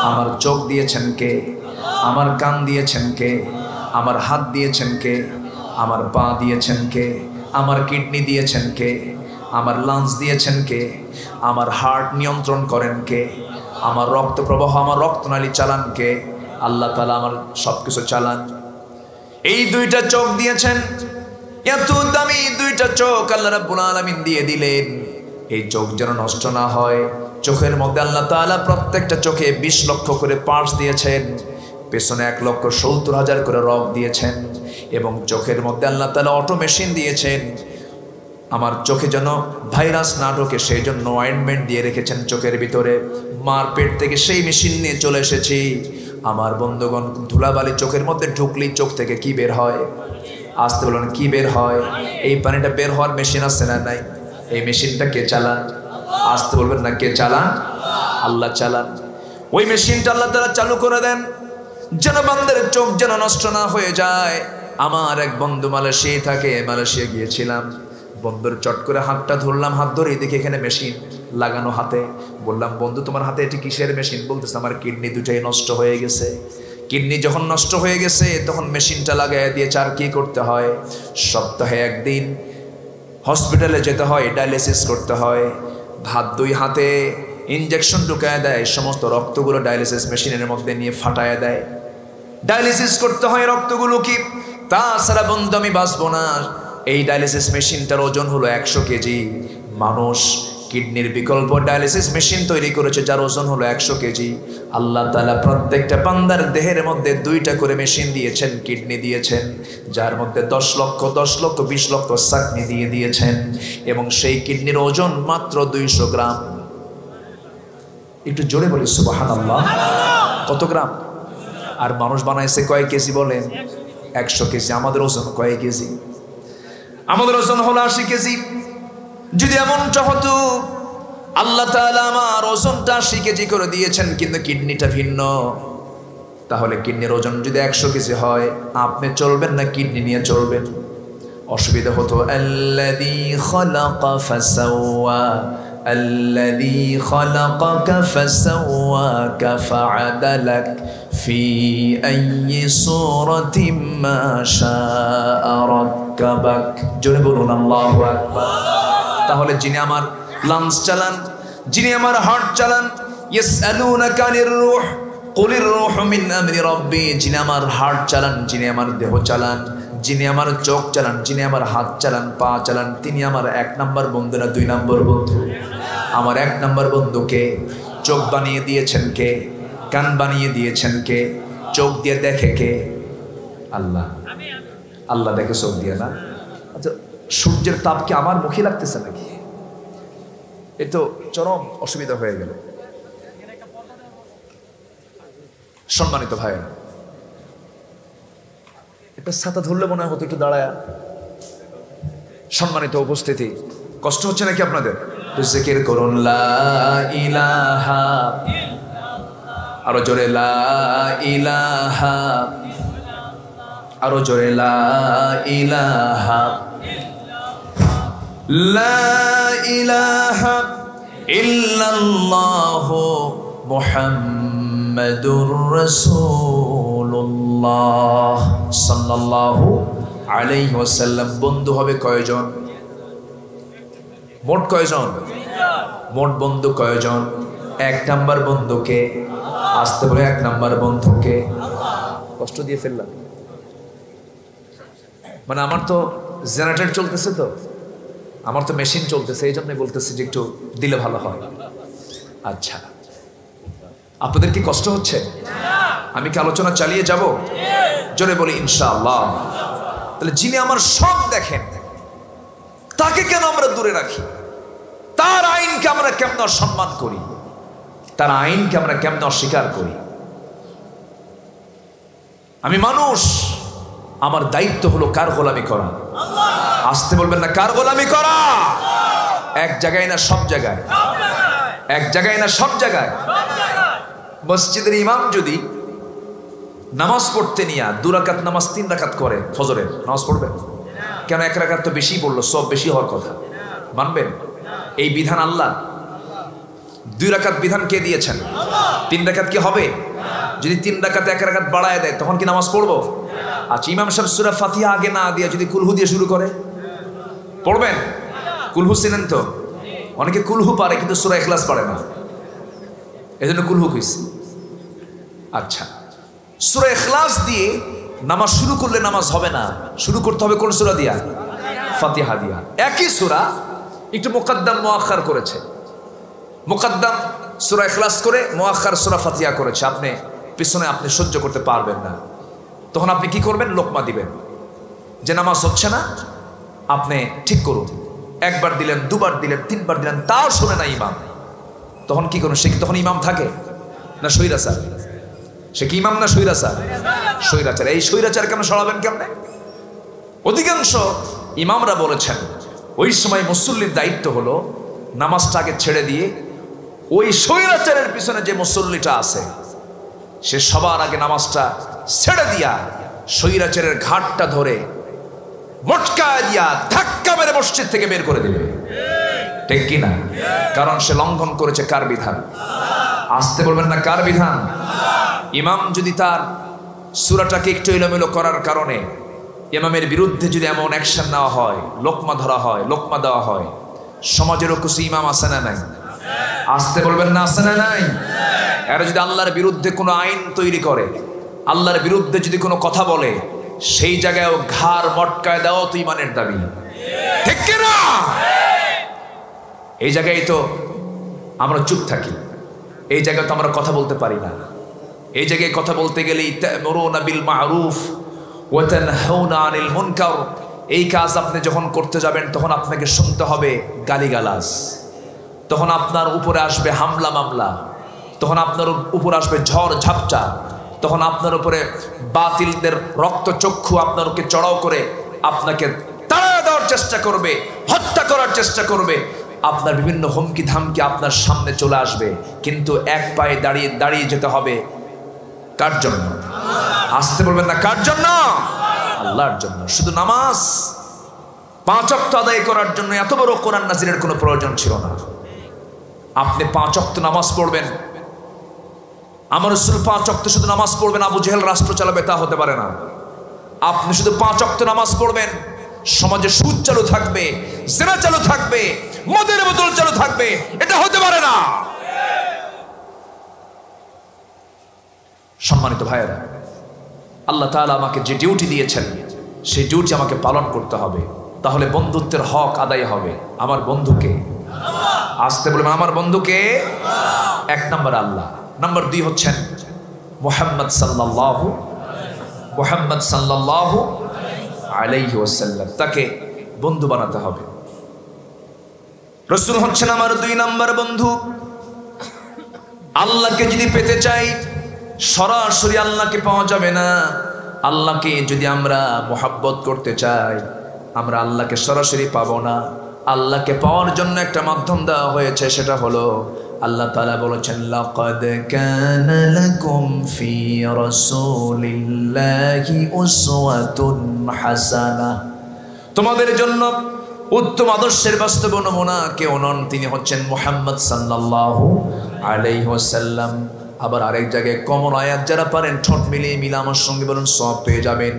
আমার চোখ দিয়েছেন কে? আমার কান দিয়েছেন কে? আমার হাত দিয়েছেন কে? আমার পা দিয়েছেন কে? আমার কিডনি দিয়েছেন কে, আমার লাংস দিয়েছেন কে, আমার হার্ট নিয়ন্ত্রণ করেন কে, আমার রক্ত প্রবাহ, আমার রক্তনালী চালান কে? আল্লাহ তাআলা আমার সবকিছু চালান। এই দুইটা চোখ দিয়েছেন, এত দামি দুইটা চোখ আল্লাহ রাব্বুল আলামিন দিয়ে দিলেন। এই চোখ যেন নষ্ট না হয়, চোখের মধ্যে আল্লাহ তাআলা প্রত্যেকটা চোখে 20 লক্ষ করে পার্টস দিয়েছেন, পেছনে 1,70,000 করে রগ দিয়েছেন, এবং চোখের মধ্যে আল্লাহ তাআলা অটো মেশিন দিয়েছেন। আমার চোখে যেন ভাইরাস না ঢোকে সেই জন্য অয়েন্টমেন্ট দিয়ে রেখেছেন চোখের ভিতরে। মার পেট থেকে সেই মেশিন নিয়ে চলে এসেছি। আমার বন্ধুগণ, ধুলাবালি চোখের মধ্যে ঢুকলেই চোখ থেকে কি বের হয়? আসতে বলুন, কি বের হয়? এই পানিটা বের হওয়ার মেশিন আছে না নাই? এই মেশিনটা কে চালান? আসতে বলবেন না, কে চালান? আল্লাহ চালান। ওই মেশিনটা আল্লাহ তাআলা চালু করে দেন যেন বান্দার চোখ যেন নষ্ট না হয়ে যায়। আমার এক বন্ধু মালয়েশিয়ায় থাকে, মালয়েশিয়া গিয়েছিলাম, বন্ধুর চট করে হাতটা ধরলাম, হাত ধরে দেখি এখানে মেশিন লাগানো হাতে। বললাম, বন্ধু তোমার হাতে এটি কিসের মেশিন? বলতেছে, আমার কিডনি দুটাই নষ্ট হয়ে গেছে। কিডনি যখন নষ্ট হয়ে গেছে তখন মেশিনটা লাগাই দিয়েছে। আর কি করতে হয়? সপ্তাহে একদিন হসপিটালে যেতে হয়, ডায়ালিসিস করতে হয়। হাত দুই হাতে ইনজেকশন ঢুকায় দেয়, সমস্ত রক্তগুলো ডায়ালিসিস মেশিনের মধ্যে নিয়ে ফাটায় দেয়। ডায়ালিসিস করতে হয় রক্তগুলো, কি তাছাড়া বন্ধু আমি বাঁচবো না। এই ডায়ালিসিস মেশিনটার ওজন হলো 100 কেজি। মানুষ কিডনির বিকল্প ডায়ালিসিস মেশিন তৈরি করেছে যার ওজন হলো 100 কেজি। আল্লাহ তাআলা প্রত্যেকটা বান্দার দেহের মধ্যে 2টা করে মেশিন দিয়েছেন, কিডনি দিয়েছেন, যার মধ্যে 10 লক্ষ 20 লক্ষ সাকনি দিয়ে দিয়েছেন, এবং সেই কিডনির ওজন মাত্র 200 গ্রাম। একটু জোরে বলি সুবহানাল্লাহ। কত গ্রাম? আর মানুষ বানাইছে কয় কেজি বলেন? 100 কেজি। আমাদের ওজন কয় কেজি? আমাদের ওজন হলো 80 কেজি। যদি এমনটা হতো, আল্লাহ তাআলা আমার ওজনটা 80 কেজি করে দিয়েছেন কিন্তু কিডনিটা ভিন্ন, তাহলে কিডনির ওজন যদি 100 কেজি হয়, আপনি চলবেন না কিডনি নিয়ে চলবেন? অসুবিধা হতো। আল্লাযী খালাকা ফাসাওয়া, আল্লাযী খালাকাকা ফাসাওয়াকা ফাআদালাক ফি আইয়ি সূরাতিন মা শাআ রাক্কাবাক। জোরে বলুন আল্লাহু আকবার। তাহলে যিনি আমার লাংস চালান, যিনি আমার হার্ট চালান, ইয়াসআলুনাকা আনির রূহ কুলির রূহু মিন আমরি রাব্বি, যিনি আমার হার্ট চালান, যিনি আমার দেহ চালান, যিনি আমার চোখ চালান, যিনি আমার হাত চালান, পা চালান, তিনি আমার 1 নম্বর বন্ধু না 2 নম্বর বন্ধু? আমার 1 নম্বর বন্ধুকে চোখ বানিয়ে দিয়েছেন কে? কান বানিয়ে দিয়েছেন কে? চোখ দিয়ে দেখে কে? আল্লাহ। আল্লাহ দেখে চোখ দিয়ে না? আচ্ছা, সূর্যের তাপ কি আমার মুখে লাগতেছে নাকি? এ তো চরম অসুবিধা হয়ে গেল। সম্মানিত ভাইরা, একটা ছাতা ধরলে মনে হতো একটু দাঁড়ায়। সম্মানিত উপস্থিতি, কষ্ট হচ্ছে নাকি আপনাদের? জিকির করুন লা ইলাহা, আরো জোরে লা ইলাহা, আরো জোরে লা ইলাহা, লা ইলাহা ইল্লাল্লাহু মুহাম্মাদুর রাসূলুল্লাহ সাল্লাল্লাহু আলাইহি ওয়াসাল্লাম। বন্ধু হবে কয়জন? মোট কয়জন? মোট বন্ধু কয়জন? 1 নম্বর বন্ধুকে। আসতে বলে 1 নম্বর বন্ধুকে। কষ্ট দিয়ে ফেললাম, মানে আমার তো জেনারেটর চলতেছে, তো আমার তো মেশিন চলতেছে, এই জন্যই বলতেছি যে একটু দিলে ভালো হয়। আচ্ছা, আপনাদের কি কষ্ট হচ্ছে? আমি কি আলোচনা চালিয়ে যাব? জোরে বলি ইনশাআল্লাহ। তাহলে যিনি আমার সব দেখেন, তাকে কেন আমরা দূরে রাখি? তার আইনকে আমরা কেমন অসম্মান করি? তার আইনকে আমরা কেমন অস্বীকার করি? আমি মানুষ, আমার দায়িত্ব হলো কার গোলামি করা? আসতে বলবেন না, কার গোলামি করা? এক জায়গায় না সব জায়গায়? এক জায়গায় না সব জায়গায়? মসজিদের ইমাম যদি নামাজ পড়তে নিয়ে 2 রাকাত নামাজ 3 রাকাত করে, ফজরের নামাজ পড়বেন কেন? 1 রাকাত তো বেশি পড়লো, সব বেশি হওয়ার কথা। মানবেন? এই বিধান আল্লাহ। 2 রাকাত বিধান কে দিয়েছেন? 3 রাকাত কি হবে? যদি 3 রাকাতে 1 রাকাত বাড়ায় দেয় তখন কি নামাজ পড়বো? আচ্ছা, ইমাম সাহেব সূরা ফাতিহা আগে না দিয়ে যদি কুলহু দিয়ে শুরু করে, পড়বেন? কুলহু চিনেন তো? অনেকে কুলহু পারে কিন্তু সূরা ইখলাস পারে না, এজন্য কুলহু কইছি। আচ্ছা, সূরা ইখলাস দিয়ে নামাজ শুরু করলে নামাজ হবে না, শুরু করতে হবে কোন সূরা দিয়া? ফাতিহা দিয়া। একই সূরা একটু মুকদ্দম মুআক্খার করেছে, মুকদ্দম সূরা ইখলাস করে মুআক্খার সূরা ফাতিহা করেছে। আপনি পিছনে আপনি সহ্য করতে পারবেন না, তখন আপনি কি করবেন? লোকমা দিবেন যে নামাজ হচ্ছে না, আপনি ঠিক করুন। একবার দিলেন, দুবার দিলেন, তিনবার দিলেন, তাও শোনে না ইমাম, তখন কি করুন? সে কি তখন ইমাম থাকে না স্বৈরাচার? সে কি ইমাম না স্বৈরাচার? স্বৈরাচার। এই স্বৈরাচারকে আপনি সরাবেন কেমনে? অধিকাংশ ইমামরা বলেছেন ওই সময় মুসল্লির দায়িত্ব হলো নামাজটাকে ছেড়ে দিয়ে ওই স্বৈরাচারের পিছনে যে মুসল্লিটা আছে সে সবার আগে নামাজটা ছেড়ে দিয়া স্বৈরাচারের ঘাটটা ধরে মটকা দিয়া ধাক্কা মেরে মসজিদ থেকে বের করে দিবে, ঠিক কিনা? কারণ সে লঙ্ঘন করেছে কার বিধান? আসতে বলবেন না, কার বিধান? ইমাম যদি তার সূরাটাকে একটু এলোমেলো করার কারণে ইমামের বিরুদ্ধে যদি এমন অ্যাকশন নেওয়া হয়, লোকমা ধরা হয়, লোকমা দেওয়া হয়, সমাজেরও কিছু ইমাম আছে না নাই? আসতে বলবেন না, আছে না নাই? এরা যদি আল্লাহর বিরুদ্ধে কোনো আইন তৈরি করে, আল্লাহর বিরুদ্ধে যদি কোনো কথা বলে, সেই জায়গায় ঘাড় মটকায় দেওয়া তো ইমানের দাবি, ঠিক কিনা? এই জায়গায় তো আমরা চুপ থাকি, এই জায়গায় তো আমরা কথা বলতে পারি না। এই জায়গায় কথা বলতে গেলেই তা'মুরুনা বিল মা'রুফ ওয়া তানহাউনা আনিল মুনকার, এই কাজ আপনি যখন করতে যাবেন তখন আপনাকে শুনতে হবে গালিগালাজ, তখন আপনার উপরে আসবে হামলা মামলা, তখন আপনার উপর আসবে ঝড় ঝাপটা, তখন আপনার উপরে বাতিলদের রক্তচক্ষু আপনাকে চড়াও করে আপনাকে তাড়া দেওয়ার চেষ্টা করবে, হত্যা করার চেষ্টা করবে, আপনার বিভিন্ন হুমকি ধামকি আপনার সামনে চলে আসবে। কিন্তু এক পায়ে দাঁড়িয়ে দাঁড়িয়ে যেতে হবে কার জন্য? আসতে বলবেন না, কার জন্য? আল্লাহর জন্য। শুধু নামাজ 5 ওয়াক্ত আদায় করার জন্য এত বড় কোরআন নাজিলের কোনো প্রয়োজন ছিল না। আপনি 5 ওয়াক্ত নামাজ পড়বেন, আমার রাসূল 5 ওয়াক্ত শুধু নামাজ পড়বেন, আবু জেহেল রাষ্ট্র চালাবে, তা হতে পারে না। আপনি শুধু 5 ওয়াক্ত নামাজ পড়বেন, সমাজে সুদ চালু থাকবে, জিনা চালু থাকবে, মদের বোতল চালু থাকবে, এটা হতে পারে না। সম্মানিত ভাইয়েরা, আল্লাহ তাআলা আমাকে যে ডিউটি দিয়েছেন সেই ডিউটি আমাকে পালন করতে হবে, তাহলে বন্ধুত্বের হক আদায় হবে। আমার বন্ধুকে আসতে বলবেন, আমার বন্ধুকে 1 নম্বর আল্লাহ, নম্বর 2 হচ্ছেন মুহাম্মদ সাল্লাল্লাহু আলাইহি ওয়াসাল্লাম, তাকে বন্ধু বানাতে হবে। রাসূল হচ্ছেন আমার 2 নম্বর বন্ধু। আল্লাহকে যদি পেতে চাই সরাসরি আল্লাহকে পাওয়া যাবে না। আল্লাহকে যদি আমরা মোহাব্বত করতে চাই আমরা আল্লাহকে সরাসরি পাবো না। আল্লাহকে পাওয়ার জন্য একটা মাধ্যম দেওয়া হয়েছে, সেটা হলো আল্লাহ তাআলা বলেছেন, লাকাদ কানা লাকুম ফি রাসূলিল্লাহি উসওয়াতুন হাসানাহ, তোমাদের জন্য উত্তম আদর্শের বাস্তব নমুনা কেউ নন, তিনি হচ্ছেন মুহাম্মদ সাল্লাল্লাহু আলাইহি ওয়াসাল্লাম। আবার আরেক জায়গায় কমন আয়াত যারা পারেন ঠোঁট মিলিয়ে মিলে আমার সঙ্গে বলুন, সব পেয়ে যাবেন।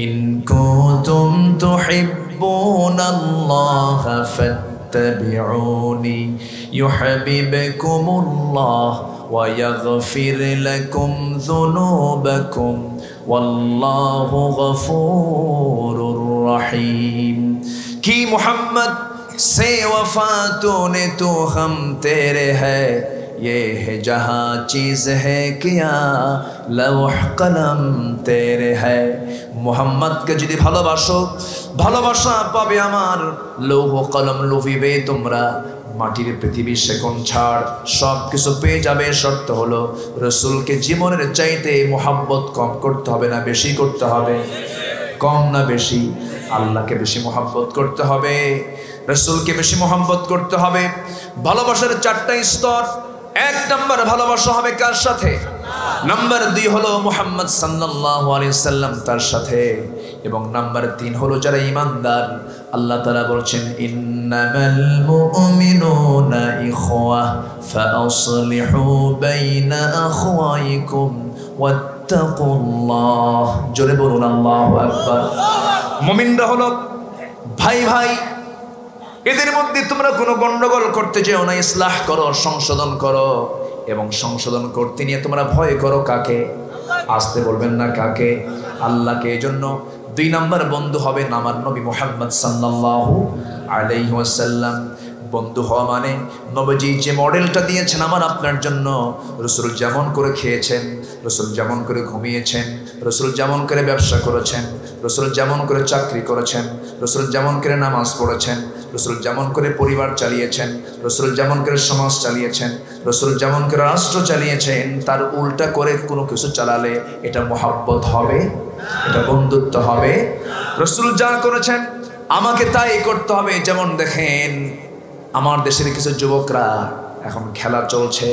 ইন কুনতুম তুহিব্বুনাল্লাহা ফাত্তাবিউনি ইউহিব্বুকুমুল্লাহ ওয়া ইয়াগফির লাকুম যুনুবাকুম ওয়াল্লাহু গফুরুর রহিম। কি মুহাম্মদ से वफा तूने तो हम तेरे है, ये है जहाँ चीज़ है क्या लौह कलम तेरे है। मुहम्मदকে যদি ভালোবাসো, ভালোবাসা পাবে আমার লৌহ কলম লুফিবে তোমরা। মাটির পৃথিবী সেকন ছাড় সব কিছু পেয়ে যাবে, শর্ত হলো রসুলকে জীবনের চাইতে মোহাব্বত কম করতে হবে না বেশি করতে হবে? কম না বেশি? আল্লাহকে বেশি মোহাব্বত করতে হবে, রসুলকে বেশি মোহাব্বত করতে হবে। ভালোবাসার 4টা স্তর। 1 নম্বর ভালোবাসা হবে কার সাথে? নাম্বার 2 হলো মুহাম্মদ সাল্লাল্লাহু আলাইহি সাল্লাম তার সাথে, এবং নাম্বার 3 হলো যারা ঈমানদার। আল্লাহ তাআলা বলছেন, ইন্নামাল মুমিনুনা ইখওয়া ফাআসলিহু বাইনা আখওয়াইকুম ওয়াত্তাকুল্লাহ। জোরে বলুন আল্লাহু আকবার। মুমিনরা হলো ভাই ভাই, এদের মধ্যে তোমরা কোনো গন্ডগোল করতে যেও না, ইসলাহ করো, সংশোধন করো। এবং সংশোধন করতে নিয়ে তোমরা ভয় করো কাকে? আসতে বলবেন না কাকে? আল্লাহকে। এজন্য 2 নম্বর বন্ধু হবেন আমার নবী মুহাম্মদ সাল্লাল্লাহু আলাইহি ওয়াসাল্লাম। বন্ধু হওয়া মানে নবীজি যে মডেলটা দিয়েছেন আমার আপনার জন্য, রাসূল যেমন করে খেয়েছেন, রাসূল যেমন করে ঘুমিয়েছেন, রাসূল যেমন করে ব্যবসা করেছেন, রাসূল যেমন করে চাকরি করেছেন, রাসূল যেমন করে নামাজ পড়েছেন, রাসূল যেমন করে পরিবার চালিয়েছেন, রাসূল যেমন করে সমাজ চালিয়েছেন, রাসূল যেমন করে রাষ্ট্র চালিয়েছেন, তার উল্টা করে কোনো কিছু চালালে এটা মহব্বত হবে, এটা বন্ধুত্ব হবে। রাসূল যা করেছেন আমাকে তাই করতে হবে। যেমন দেখেন আমার দেশের কিছু যুবকরা এখন খেলা চলছে,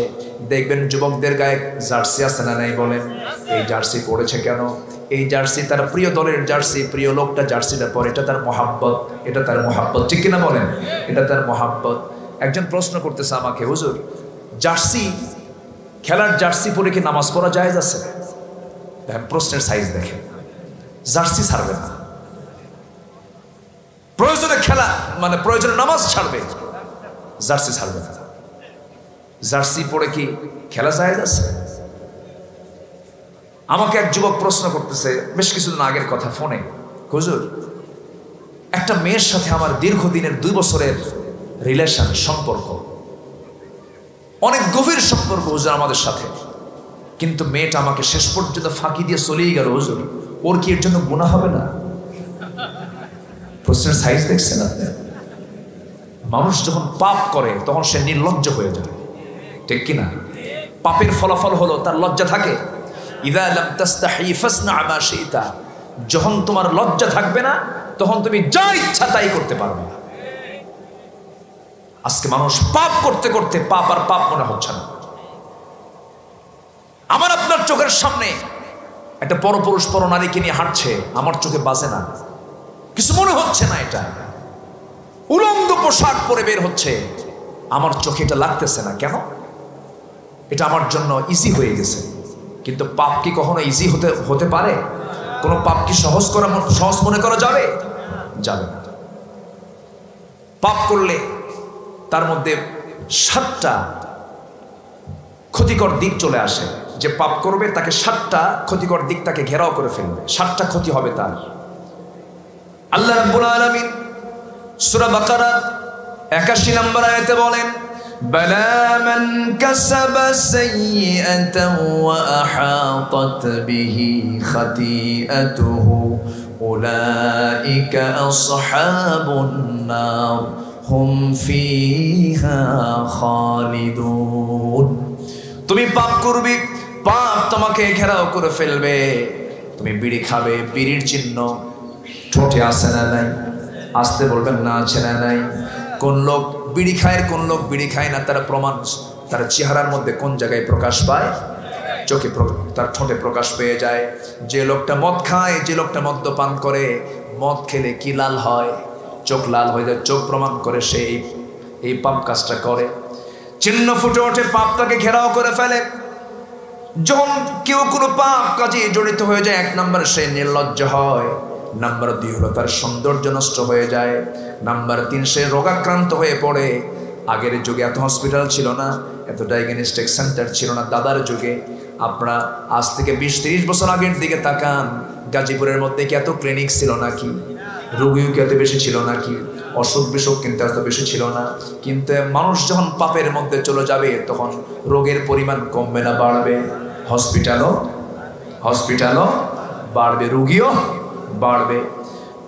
দেখবেন যুবকদের গায়ে জার্সি আছে না নাই বলেন? এই জার্সি পরেছে কেন? এই জার্সি তার প্রিয় দলের জার্সি, প্রিয় লোকটা জার্সিটা পরে, এটা তার মহাব্বত, এটা তার মহাব্বত, ঠিক কিনা বলেন? এটা তার মহাব্বত। একজন প্রশ্ন করতেছে আমাকে, হুজুর জার্সি, খেলার জার্সি পরে কি নামাজ পড়া জায়েজ আছে? দেখেন প্রশ্নের সাইজ দেখেন, জার্সি ছাড়বে না, প্রয়োজনে খেলা মানে প্রয়োজনে নামাজ ছাড়বে, জার্সি ছাড়বে না। জার্সি পরে কি খেলা জায়েজ আছে? আমাকে এক যুবক প্রশ্ন করতেছে বেশ কিছুদিন আগের কথা ফোনে, হুজুর একটা মেয়ের সাথে আমার দীর্ঘদিনের 2 বছরের রিলেশন, সম্পর্ক, অনেক গভীর সম্পর্ক হুজুর আমাদের সাথে, কিন্তু মেয়েটা আমাকে শেষ পর্যন্ত ফাঁকি দিয়ে চলেই গেল, হুজুর ওর কি এর জন্য গুনাহ হবে না? প্রশ্নের সাইজ দেখছেন আপনি? মানুষ যখন পাপ করে তখন সে নির্লজ্জ হয়ে যায়, ঠিক কিনা? পাপের ফলাফল হলো তার লজ্জা থাকে। ইযা লাম তাস্তাহি ফাসনা মা শিতা, যখন তোমার লজ্জা থাকবে না তখন তুমি যা ইচ্ছা তাই করতে পারবে। আজকে মানুষ পাপ করতে করতে পাপ আর পাপ মনে হচ্ছে না। আমার আপনার চোখের সামনে একটা পরপুরুষ পরনারীকে নিয়ে হাঁটছে, আমার চোখে বাজে না, কিছু মনে হচ্ছে না। এটা উলঙ্গ পোশাক পরে বের হচ্ছে, আমার চোখে এটা লাগতেছে না। কেন? এটা আমার জন্য ইজি হয়ে গেছে। কিন্তু পাপ কি কখনো ইজি হতে পারে? কোনো পাপ কি সহজ মনে করা যাবে? যাবে না। পাপ করলে তার মধ্যে 7টা ক্ষতিকর দিক চলে আসে। যে পাপ করবে তাকে 7টা ক্ষতিকর দিক তাকে ঘেরাও করে ফেলবে, 7টা ক্ষতি হবে তার। আল্লাহ রাব্বুল আলামিন সূরা বাকারা 81 নম্বর আয়াতে বলেন, বালা মান কাসাবা সাইয়্যাতান ওয়া আহাতাত বিহি খাতিআতুহু উলাইকা আসহাবুন নার হুম ফিহা খালিদুন। তুমি পাপ করবে, পাপ তোমাকে ঘেরাও করে ফেলবে। তুমি বিড়ি খাবে, বিড়ির চিহ্ন ঠোঁটে আছে না নাই? আসতে বলবেন না, আছে না নাই? কোন লোক বিড়ি খায়, কোন লোক বিড়ি খায় না, তার প্রমাণ তার চেহারার মধ্যে কোন জায়গায় প্রকাশ পায়? চোখে, তার ঠোঁটে প্রকাশ পেয়ে যায়। যে লোকটা মদ খায়, যে লোকটা মদ্যপান করে, মদ খেলে কি লাল হয়? চোখ লাল হয়ে যায়, চোখ প্রমাণ করে সে এই পাপ কাজটা করে। চিহ্ন ফুটে ওঠে, পাপ তাকে ঘেরাও করে ফেলে। যখন কেউ কোনো পাপ কাজে জড়িত হয়ে যায়, 1 নম্বর সে নির্লজ্জ হয়, নাম্বার 2 হলো তার সৌন্দর্য নষ্ট হয়ে যায়, নাম্বার 3 সে রোগাক্রান্ত হয়ে পড়ে। আগের যুগে এত হসপিটাল ছিল না, এত ডায়াগনস্টিক সেন্টার ছিল না। দাদার যুগে আপনারা আজ থেকে 20-30 বছর আগের দিকে তাকান, গাজীপুরের মধ্যে কি এত ক্লিনিক ছিল নাকি? রোগীও কি এত বেশি ছিল নাকি? অসুখ বিসুখ কিন্তু এত বেশি ছিল না। কিন্তু মানুষ যখন পাপের মধ্যে চলে যাবে তখন রোগের পরিমাণ কমবে না বাড়বে? হসপিটালও বাড়বে, রোগীও বাড়বে।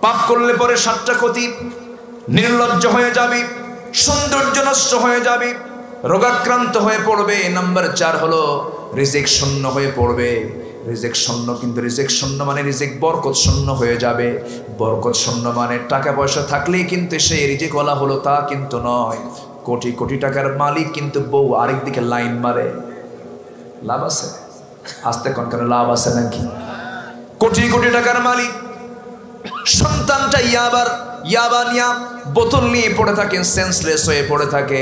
পাপ করলে পরে 7টা ক্ষতি, নির্লজ্জ হয়ে যাবে, সৌন্দর্য নষ্ট হয়ে যাবে, রোগাক্রান্ত হয়ে পড়বে। নাম্বার 4 হলো রিজিক শূন্য হয়ে পড়বে। রিজিক শূন্য, কিন্তু রিজিক শূন্য মানে রিজিক বরকত শূন্য হয়ে যাবে। বরকত শূন্য মানে টাকা পয়সা থাকলেই কিন্তু সে রিজিকওয়ালা হলো তা কিন্তু নয়। কোটি কোটি টাকার মালিক কিন্তু বউ আরেক দিকে লাইন মারে। লাভ আছে? আস্তে কোন কেন লাভ আছে নাকি? কোটি কোটি টাকার মালিক, সন্তানটা ইয়াবা নিয়া বোতল নিয়ে পড়ে থাকে, সেন্সলেস হয়ে পড়ে থাকে।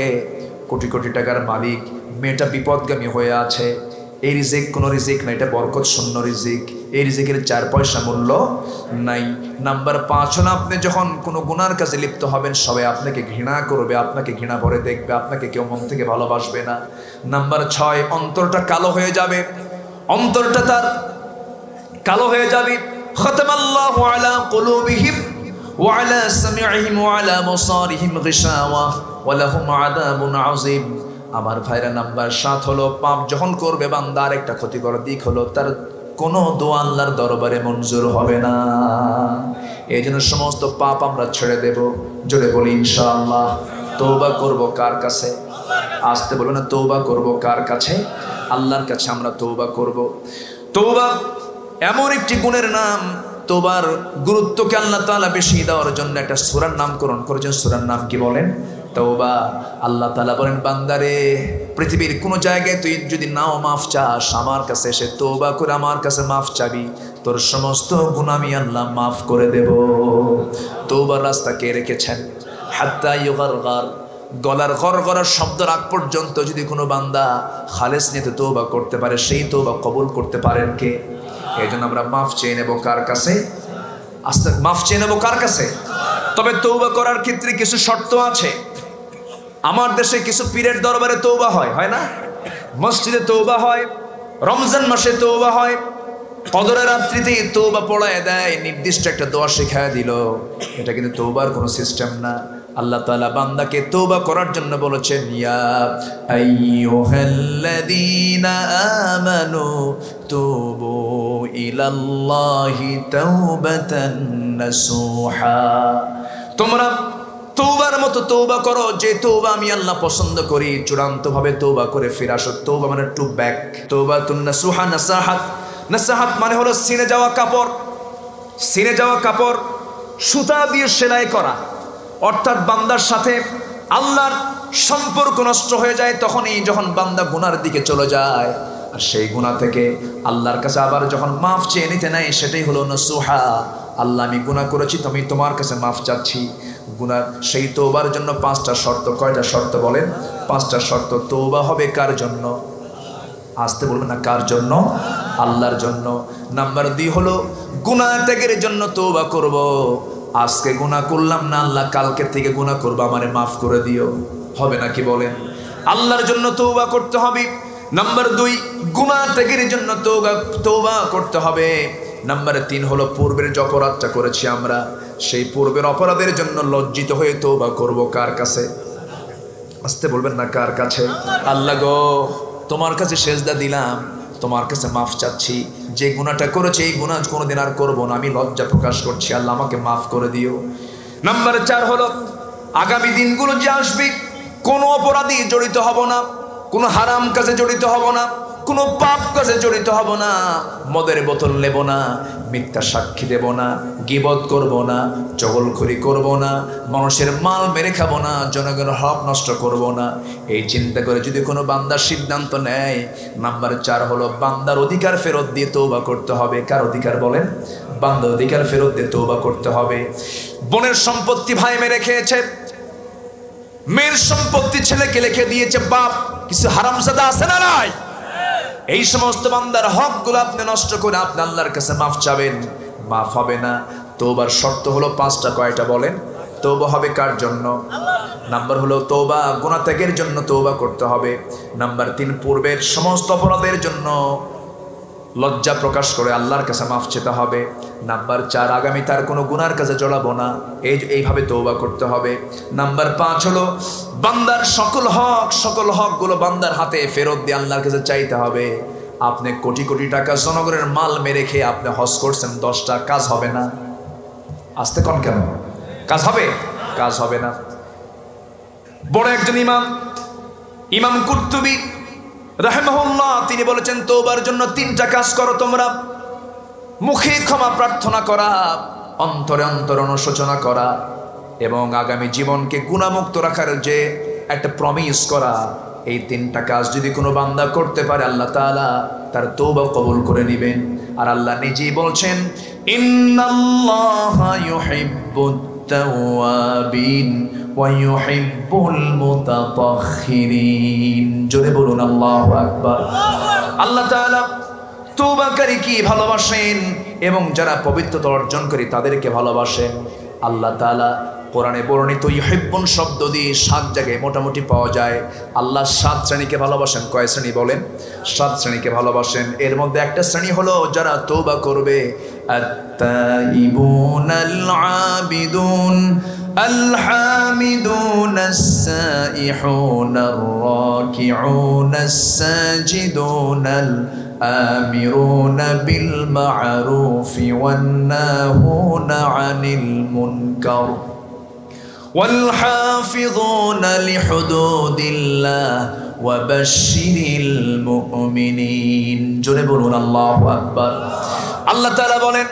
কোটি কোটি টাকার মালিক, মেয়েটা বিপদগামী হয়ে আছে। এই রিজিক কোনো রিজিক না, এটা বরকত শূন্য রিজিক। এই রিজিকের 4 পয়সা মূল্য নাই। নাম্বার 5 হলো আপনি যখন কোনো গুনার কাজে লিপ্ত হবেন সবাই আপনাকে ঘৃণা করবে, আপনাকে ঘৃণা ভরে দেখবে, আপনাকে কেউ মন থেকে ভালোবাসবে না। নাম্বার 6 অন্তরটা কালো হয়ে যাবে, অন্তরটা তার কালো হয়ে যাবে। খতামাল্লাহু আলা কুলুবিহিম ওয়া আলা সামিইহিম ওয়া আলা বসারিহিম গিশাওয়া ওয়া লাহুম আযাবুন আযীম। আমার ভাইরা নাম্বার 7 হলো পাপ যখন করবে বান্দা আরেকটা ক্ষতিকর দিক হলো তার কোনো দোয়া আল্লাহর দরবারে মঞ্জুর হবে না। এই জন্য সমস্ত পাপ আমরা ছেড়ে দেব। জোরে বলি ইনশাআল্লাহ। তওবা করব কার কাছে? আসতে বলবেন না, তওবা করব কার কাছে? আল্লাহর কাছে আমরা তওবা করব। তওবা এমন একটি গুণের নাম, তওবার গুরুত্বকে আল্লাহ তাআলা বেশি দেওয়ার জন্য একটা সূরার নামকরণ করেছেন। সূরার নাম কি বলেন? তওবা। আল্লাহ তাআলা বলেন, বান্দারে পৃথিবীর কোনো জায়গায় তুই যদি নাও মাফ চাস, আমার কাছে এসে তওবা করে আমার কাছে মাফ চাবি, তোর সমস্ত গুনাহ আমি আল্লাহ মাফ করে দেব। তওবার রাস্তা কে রেখেছেন? হাত্তা ইউগারগার, গলার গড়গড়ার শব্দ রাগ পর্যন্ত যদি কোনো বান্দা খালেস নিয়ে তওবা করতে পারে, সেই তওবা কবুল করতে পারেন কে? এই জন্য আমরা মাফ চেয়ে নেব কার কাছে? আস্তে মাফ চেয়ে নেব কার কাছে? তবে তওবা করার ক্ষেত্রে কিছু শর্ত আছে। আমার দেশে কিছু পীরের দরবারে তওবা হয়, হয় না? মসজিদে তওবা হয়, রমজান মাসে তওবা হয়, কদরের রাত্রিতে তওবা পড়ায় দেয়, নির্দিষ্ট একটা দোয়া শেখায় দিল। এটা কিন্তু তওবার কোনো সিস্টেম না। আল্লাহ তাআলা বান্দাকে তওবা করার জন্য বলেছেন, ইয়া আইয়ুহাল্লাযীনা আমানু তুবু ইলাল্লাহি তাওবাতান নাসুহা। তোমরা তওবার মতো তওবা করো যে তওবা আমি আল্লাহ পছন্দ করি। চূড়ান্তভাবে তওবা করে ফিরে আসো। তওবা মানে টু ব্যাক। তাওবাতুন নাসুহা, নাসাহাত। নাসাহাত মানে হলো ছিঁড়ে যাওয়া কাপড়, ছিঁড়ে যাওয়া কাপড় সুতা দিয়ে সেলাই করা। অর্থাৎ বান্দার সাথে আল্লাহর সম্পর্ক নষ্ট হয়ে যায় তখনই, যখন বান্দা গুনার দিকে চলে যায়। আর সেই গুনাহ থেকে আল্লাহর কাছে আবার যখন মাফ চেয়ে নিতে নেয়, সেটাই হলো নাসুহা। আল্লাহ আমি গুনাহ করেছি, তুমি তোমার কাছে মাফ চাচ্ছি। গুনাহ সেই তওবার জন্য 5টা শর্ত। কয়টা শর্ত বলেন? 5টা শর্ত। তওবা হবে কার জন্য? আসতে বলবেন না, কার জন্য? আল্লাহর জন্য। নাম্বার 2 হলো গুনাহ ত্যাগের জন্য তওবা করব। আজকে গুনাহ করলাম না, আল্লাহ কালকে থেকে গুনাহ করব, আমারে মাফ করে দিও। হবে না কি বলেন? আল্লাহর জন্য তওবা করতে হবে। নাম্বার 2 গুনাহ ত্যাগের জন্য তওবা করতে হবে। নাম্বার 3 হলো পূর্বের যে অপরাধটা করেছি আমরা, সেই পূর্বের অপরাধের জন্য লজ্জিত হয়ে তওবা করব কার কাছে? আসতে বলবেন না, কার কাছে? আল্লাহ গো, তোমার কাছে সেজদা দিলাম, তোমার কাছে মাফ চাচ্ছি। যে গুনাহটা করেছি এই গুনাহ কোনোদিন আর করব না, আমি লজ্জা প্রকাশ করছি, আল্লাহ আমাকে মাফ করে দিও। নাম্বার 4 হলো আগামী দিনগুলো যে আসবে কোনো অপরাধী জড়িত হব না, কোনো হারাম কাজে জড়িত হব না, কোনো পাপ কাজে জড়িত হব না। মদের বোতল নেব না, মিথ্যা সাক্ষী দেব না, গীবত করব না, চগলখড়ি করব না, মানুষের মাল মেরে খাবো না, জনগণের হক নষ্ট করব না। এই চিন্তা করে যদি কোনো বান্দার সিদ্ধান্ত নেয়, নাম্বার 4 হলো বান্দার অধিকার ফেরত দিয়ে তওবা করতে হবে। কার অধিকার বলেন? বান্দার অধিকার ফেরত দিয়ে তওবা করতে হবে। বোনের সম্পত্তি ভাই মেরে খেয়েছে, মেয়ের সম্পত্তি ছেলেকে লিখে দিয়েছে বাপ, কিছু হারামজাদা আছে না নাই? এই সমস্ত বান্দার হকগুলো আপনি নষ্ট করে আপনি আল্লাহর কাছে মাফ চাবেন, মাফ হবে না। তওবার শর্ত হলো 5টা। কয়টা বলেন? তওবা হবে কার জন্য? নাম্বার হলো তওবা গুনাহ ত্যাগের জন্য তওবা করতে হবে। নাম্বার 3 পূর্বের সমস্ত অপরাধের জন্য লজ্জা প্রকাশ করে আল্লাহর কাছে মাফ চেতে হবে। নাম্বার 4 আগামী তার কোনো গুনার কাজে জড়াবো না, এইভাবে তওবা করতে হবে। নাম্বার 5 হলো বান্দার সকল হকগুলো বান্দার হাতে ফেরত দিয়ে আল্লাহর কাছে চাইতে হবে। আপনি কোটি কোটি টাকা জনগণের মাল মেরে খেয়ে আপনি হজ করছেন 10টা, কাজ হবে না। আসতে কোন কেন? কাজ হবে? কাজ হবে না। বড় একজন ইমাম কুরতুবী রাহিমাহুল্লাহ তিনি বলেছেন তওবার জন্য 3টা কাজ করো তোমরা। মুখে ক্ষমা প্রার্থনা করা, অন্তরে অন্তরে অনুশোচনা করা, এবং আগামী জীবনকে গুনাহমুক্ত রাখার যে একটা প্রমিস করা। এই 3টা কাজ যদি কোনো বান্দা করতে পারে আল্লাহ তাআলা তার তওবা কবুল করে নেবেন। আর আল্লাহ নিজেই বলছেন, ইন্নাল্লাহা ইউহিব্বুত তাওয়াবিন ওয়া ইউহিব্বুল মুতাতাহহিরিন। জোরে বলুন আল্লাহু আকবার। আল্লাহ তাআলা তওবাকারীকে ভালোবাসেন এবং যারা পবিত্রতা অর্জন করে তাদেরকে ভালোবাসেন। আল্লাহ তাআলা কোরআনে বর্ণিত ইউহিব্বুন শব্দ দিয়ে 7 জায়গায় মোটামুটি পাওয়া যায়। আল্লাহ 7 শ্রেণীকে ভালোবাসেন। কয় শ্রেণী বলেন? 7 শ্রেণীকে ভালোবাসেন। এর মধ্যে একটা শ্রেণী হলো যারা তওবা করবে, আত-তাইবুনাল আবিদুন আল হামিদুনাস সাইহুনার রাকিউনাস সাজিদুনাল আমিরুনা বিল মা'রুফি ওয়ান নাহুনা আনিল মুনকার والحافظون لحدود الله وبشر المؤمنين জোরে বলুন আল্লাহু আকবার। আল্লাহ তাআলা বলেন,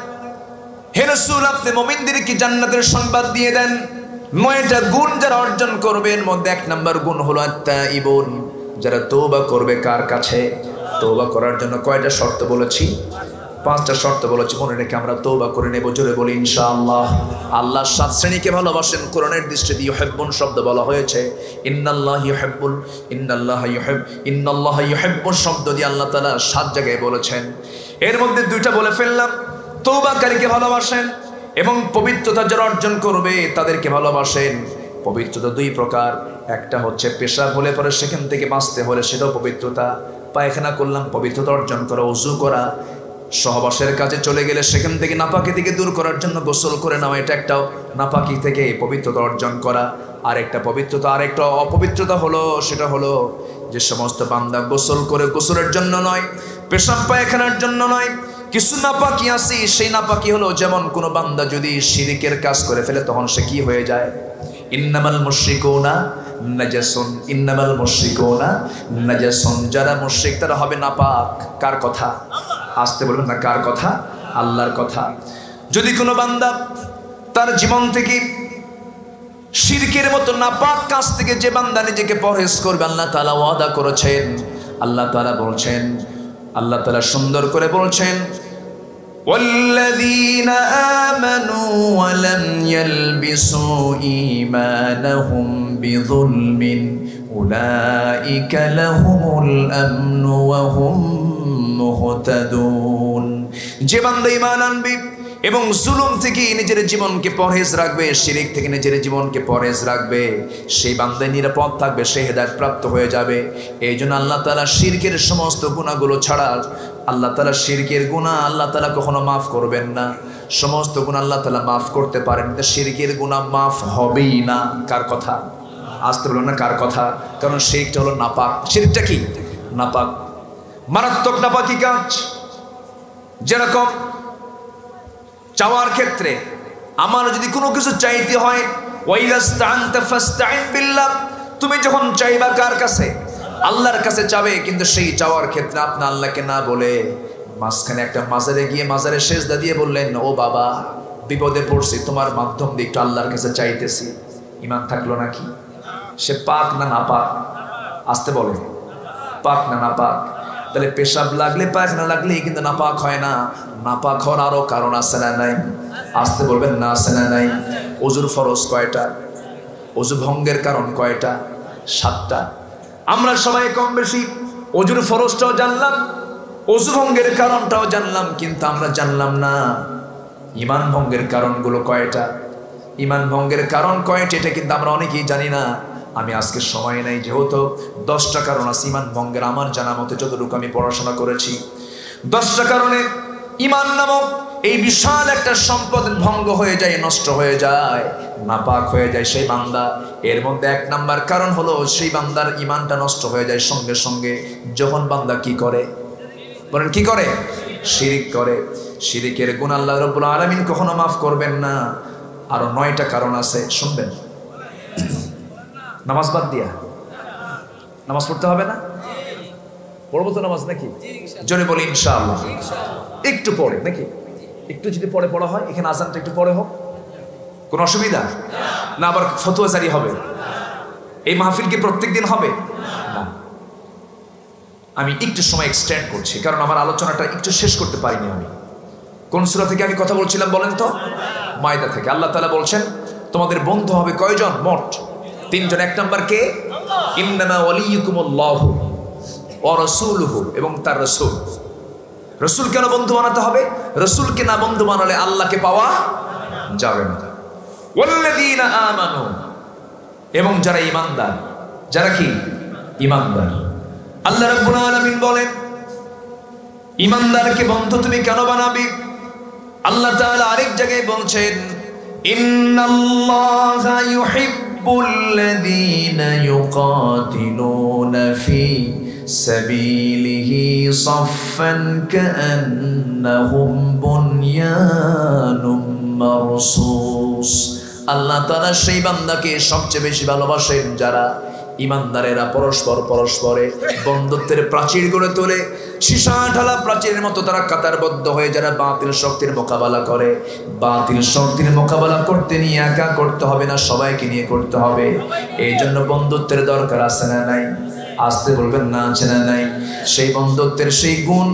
হে রাসূল আপনি মুমিনদেরকে জান্নাতের সংবাদ দিয়ে দেন। 9টা গুণ যারা অর্জন করবে এর মধ্যে 1 নাম্বার গুণ হলো আত-তাইবুন, যারা তওবা করবে। কার কাছে? তওবা করার জন্য কয়টা শর্ত বলেছি? 5টা শর্ত বলেছি, মনে রেখে আমরা তওবা করে নেব। জোরে বলি ইনশাআল্লাহ। আল্লাহ 7 শ্রেণীকে ভালোবাসেন। কোরআনের দৃষ্টিতে ইউহিব্বুন শব্দ বলা হয়েছে। ইন্নাল্লাহা ইউহিব্বুন শব্দ দিয়ে আল্লাহ তাআলা 7 জায়গায় বলেছেন। এর মধ্যে 2টা বলে ফেললাম। তওবাকারীকে ভালোবাসেন এবং পবিত্রতা যারা অর্জন করবে তাদেরকে ভালোবাসেন। পবিত্রতা 2 প্রকার। একটা হচ্ছে পেশাব হলে পরে সেখান থেকে বাঁচতে হলে সেটাও পবিত্রতা। পায়খানা করলাম, পবিত্রতা অর্জন করা। ওযু করা, সহবাসের কাজে চলে গেলে সেখান থেকে নাপাকি থেকে দূর করার জন্য গোসল করে নেওয়া, এটা একটা নাপাকি থেকে পবিত্রতা অর্জন করা। আর একটা পবিত্রতা, আর একটা অপবিত্রতা হলো, সেটা হলো যে সমস্ত বান্দা গোসল করে গোসলের জন্য নয়, পেশাব পায়খানার জন্য নয়, কিছু নাপাকি আছে। সেই নাপাকি হলো যেমন কোনো বান্দা যদি শিরিকের কাজ করে ফেলে তখন সে কি হয়ে যায়? ইন্নামাল মুশরিকুনা নাজাসুন, ইন্নামাল মুশরিকুনা নাজাসুন। যারা মুশরিক তারা হবে নাপাক। কার কথা? আসতে বলবেন না, কার কথা? আল্লাহর কথা। যদি কোনো বান্দা তার জীবন থেকে শিরকের মতো নাপাক কাজ থেকে যে বান্দা নিজেকে পরহেজ করবে, আল্লাহ তাআলা ওয়াদা করেছেন। আল্লাহ তাআলা বলছেন, আল্লাহ তাআলা সুন্দর করে বলছেন, ওয়াল্লাযীনা আমানু ওয়া লাম ইয়ালবিসু ঈমানাহুম বিযুলমিন উলাইকা লাহুমুল আমনু ওয়া হুম মুহতাদুন। যে বান্দা ঈমান আনবে এবং জুলুম থেকে নিজের জীবনকে পরহেজ রাখবে, শিরক থেকে নিজের জীবনকে পরহেজ রাখবে, সেই বান্দা নিরাপদ থাকবে, সে হেদায়েত প্রাপ্ত হয়ে যাবে। এই জন্য আল্লাহ তাআলা শিরকের সমস্ত গুনাহগুলো ছাড়া, আল্লাহ তাআলা শিরকের গুনাহ আল্লাহ তাআলা কখনো মাফ করবেন না। সমস্ত গুনাহ আল্লাহ তাআলা মাফ করতে পারেন, কিন্তু শিরকের গুনাহ মাফ হবেই না। কার কথা? আসতে বলুন না, কার কথা? কারণ শিরকটা হলো নাপাক। শিরকটা কি? নাপাক, মারাত্মক নাপাকি কাজ। যেরকম চাওয়ার ক্ষেত্রে আমার যদি কোনো কিছু চাইতে হয়, ওয়াইলাস্তাআনতা ফাস্তাইন বিল্লাহ, তুমি যখন চাইবা কার কাছে? আল্লাহর কাছে চাবে। কিন্তু সেই চাওয়ার ক্ষেত্রে আপনি আল্লাহকে না বলে মাঝখানে একটা মাজারে গিয়ে মাজারে সেজদা দিয়ে বললেন, ও বাবা বিপদে পড়ছি, তোমার মাধ্যম দিয়ে একটু আল্লাহর কাছে চাইতেছি। ঈমান থাকলো নাকি? সে পাক না নাপাক? আসতে বলে, পাক না নাপাক? তাহলে পেশাব লাগলে পায়খানা লাগলেই কিন্তু নাপাক হয় না। নাপাক হওয়ার আরো কারণ আছে না নাই? আসতে বলবেন না, আছে না নাই? ওযুর ফরজ কয়টা? ওযু ভঙ্গের কারণ কয়টা? 7টা। আমরা সবাই কম বেশি ওযুর ফরজটাও জানলাম, ওযু ভঙ্গের কারণটাও জানলাম, কিন্তু আমরা জানলাম না ঈমান ভঙ্গের কারণগুলো কয়টা। ঈমান ভঙ্গের কারণ কয়টা এটা কিন্তু আমরা অনেকেই জানি না। আমি আজকে সময় নাই, যেহেতু 10টা কারণ আছে ঈমান ভঙ্গের, আমার জানা মতে যতটুকু আমি পড়াশোনা করেছি। 10টা কারণে ঈমান নামক এই বিশাল একটা সম্পদ ভঙ্গ হয়ে যায়, নষ্ট হয়ে যায়, নাপাক হয়ে যায় সেই বান্দা। এর মধ্যে 1 নাম্বার কারণ হলো সেই বান্দার ঈমানটা নষ্ট হয়ে যায় সঙ্গে সঙ্গে যখন বান্দা কি করে? বলেন কি করে? শিরিক করে। শিরিকের গুনাহ আল্লাহ রাব্বুল আলামিন কখনো মাফ করবেন না। আরো 9টা কারণ আছে, শুনবেন। নামাজ বাদ দিয়া নামাজ পড়তে হবে না? পড়বো তো নামাজ নাকি? জোরে বলি ইনশাআল্লাহ। একটু পড়ে নাকি? একটু যদি পড়ে পড়া হয়, এখানে আজানটা একটু পড়ে হোক, কোনো অসুবিধা না? আবার ফতোয়া জারি হবে? এই মাহফিল কি প্রত্যেক দিন হবে? না। আমি একটু সময় এক্সটেন্ড করছি, কারণ আমার আলোচনাটা একটু শেষ করতে পারিনি আমি। কোন সূরা থেকে আমি কথা বলছিলাম বলেন তো? মায়দা থেকে। আল্লাহ তাআলা বলছেন তোমাদের বন্ধু হবে কয়জন? মোট 3 জন। 1 নাম্বার কে? ইন্নামা ওয়ালিয়ুকুমুল্লাহু ওয়া রাসূলুহু, এবং তার রাসূল। রসুল কেন বন্ধু বানাতে হবে? রসুলকে না বন্ধু বানালে আল্লাহকে পাওয়া যাবে না। ওয়াল্লাযীনা আমানু, এবং যারা ঈমানদার, যারা কি ঈমানদার। আল্লাহ রাব্বুল আলামিন বলেন ঈমানদারকে বন্ধু তুমি কেন বানাবি? আল্লাহ তাআলা আরেক জায়গায় বলছেন ইন্নাল্লাহা ইউহিব্বুল্লাযীনা ইউকাতিলুনা ফি সাবিলিহি সাফফান কাআন্নাহুম বুনয়ানুম মারসুস। আল্লাহ তাআলা সেই বান্দাকে সবচেয়ে বেশি ভালোবাসেন যারা ঈমানদারেরা পরস্পরে বন্ধুত্বের প্রাচীর গড়ে তোলে। সীসা ঢালা প্রাচীরের মতো তারা কাতারবদ্ধ হয়ে যারা বাতিল শক্তির মোকাবেলা করে। বাতিল শক্তির মোকাবেলা করতে নিয়ে একা করতে হবে না, সবাইকে নিয়ে করতে হবে। এই জন্য বন্ধুত্বের দরকার আছে না নাই? আসতে বলবেন না, আছে না নাই? সেই বন্ধুত্বের সেই গুণ,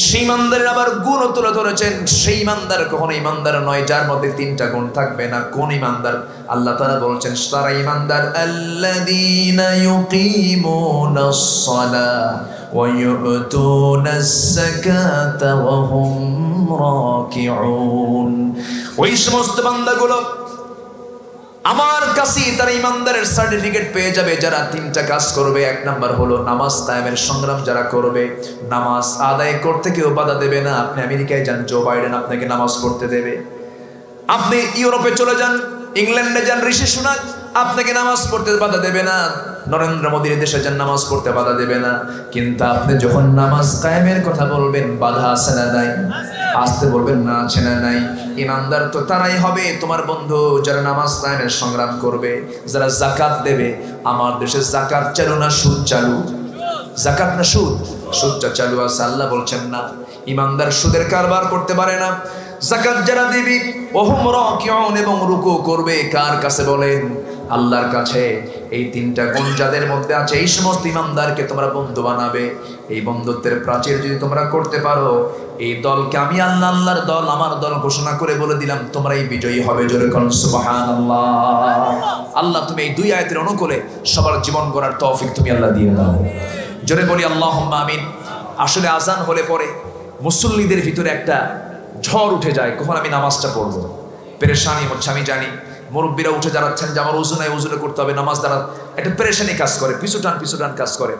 সেই ইমানদারের আবার গুণও তুলে ধরেছেন। সেই ইমানদার কখনো ইমানদার নয় যার মধ্যে তিনটা গুণ থাকবে না। কোন ইমানদার? আল্লাহ তাআলা বলছেন তারা ইমানদার আল্লাযীনা ইউকিমুনাস সালাহ ওয়া ইউতুনাস যাকাতা ওয়া হুম রাকিউন। ওই সমস্ত বান্দাগুলো আমার কাছে তারা ইমানদারের সার্টিফিকেট পেয়ে যাবে যারা তিনটা কাজ করবে। এক নাম্বার হলো নামাজ কায়েমের সংগ্রাম যারা করবে। নামাজ আদায় করতে কেউ বাধা দেবে না। আপনি আমেরিকায় যান, জো বাইডেন আপনাকে নামাজ পড়তে দেবে। আপনি ইউরোপে চলে যান, ইংল্যান্ডে যান, ঋষি সুনাক আপনাকে নামাজ পড়তে বাধা দেবে না। নরেন্দ্র মোদীর দেশে যান, নামাজ পড়তে বাধা দেবে না। কিন্তু আপনি যখন নামাজ কায়েমের কথা বলবেন, বাধা আছে না নাই? আসতে বলবেন না, আছে না নাই? ইমানদার তো তারাই হবে তোমার বন্ধু যারা নামাজ কায়েমের সংগ্রাম করবে, যারা যাকাত দেবে। আমার দেশে যাকাত চালু না সুদ চালু? যাকাত না সুদ? সুদটা চালু আছে। আল্লাহ বলছেন না, ইমানদার সুদের কারবার করতে পারে না। যাকাত যারা দিবি ওহুম রাকিউন, এবং রুকু করবে কার কাছে বলেন? আল্লাহর কাছে। এই তিনটা গুণ যাদের মধ্যে আছে এই সমস্ত ইমানদারকে তোমরা বন্ধু বানাবে। এই বন্ধুত্বের প্রাচীর যদি তোমরা করতে পারো, এই দলকে আমি আল্লাহ, আল্লাহর দল, আমার দল ঘোষণা করে বলে দিলাম তোমরাই বিজয়ী হবে। জোরে করুন সুবহানাল্লাহ। আল্লাহ তুমি এই দুই আয়াতের অনুকূলে সবার জীবন গড়ার তৌফিক তুমি আল্লাহ দিয়ে দাও। জোরে বলি আল্লাহুম্মা আমিন। আসলে আজান হলে পরে মুসল্লিদের ভিতরে একটা ঝড় উঠে যায়, কখন আমি নামাজটা পড়বো। পেরেশানি হচ্ছে, আমি জানি। মুরব্বীরা উঠে দাঁড়াচ্ছেন যে আমার উজু নাই, উজুনে করতে হবে, নামাজ দ্বারা একটা পেরেশানি কাজ করে, পিছু টান কাজ করে।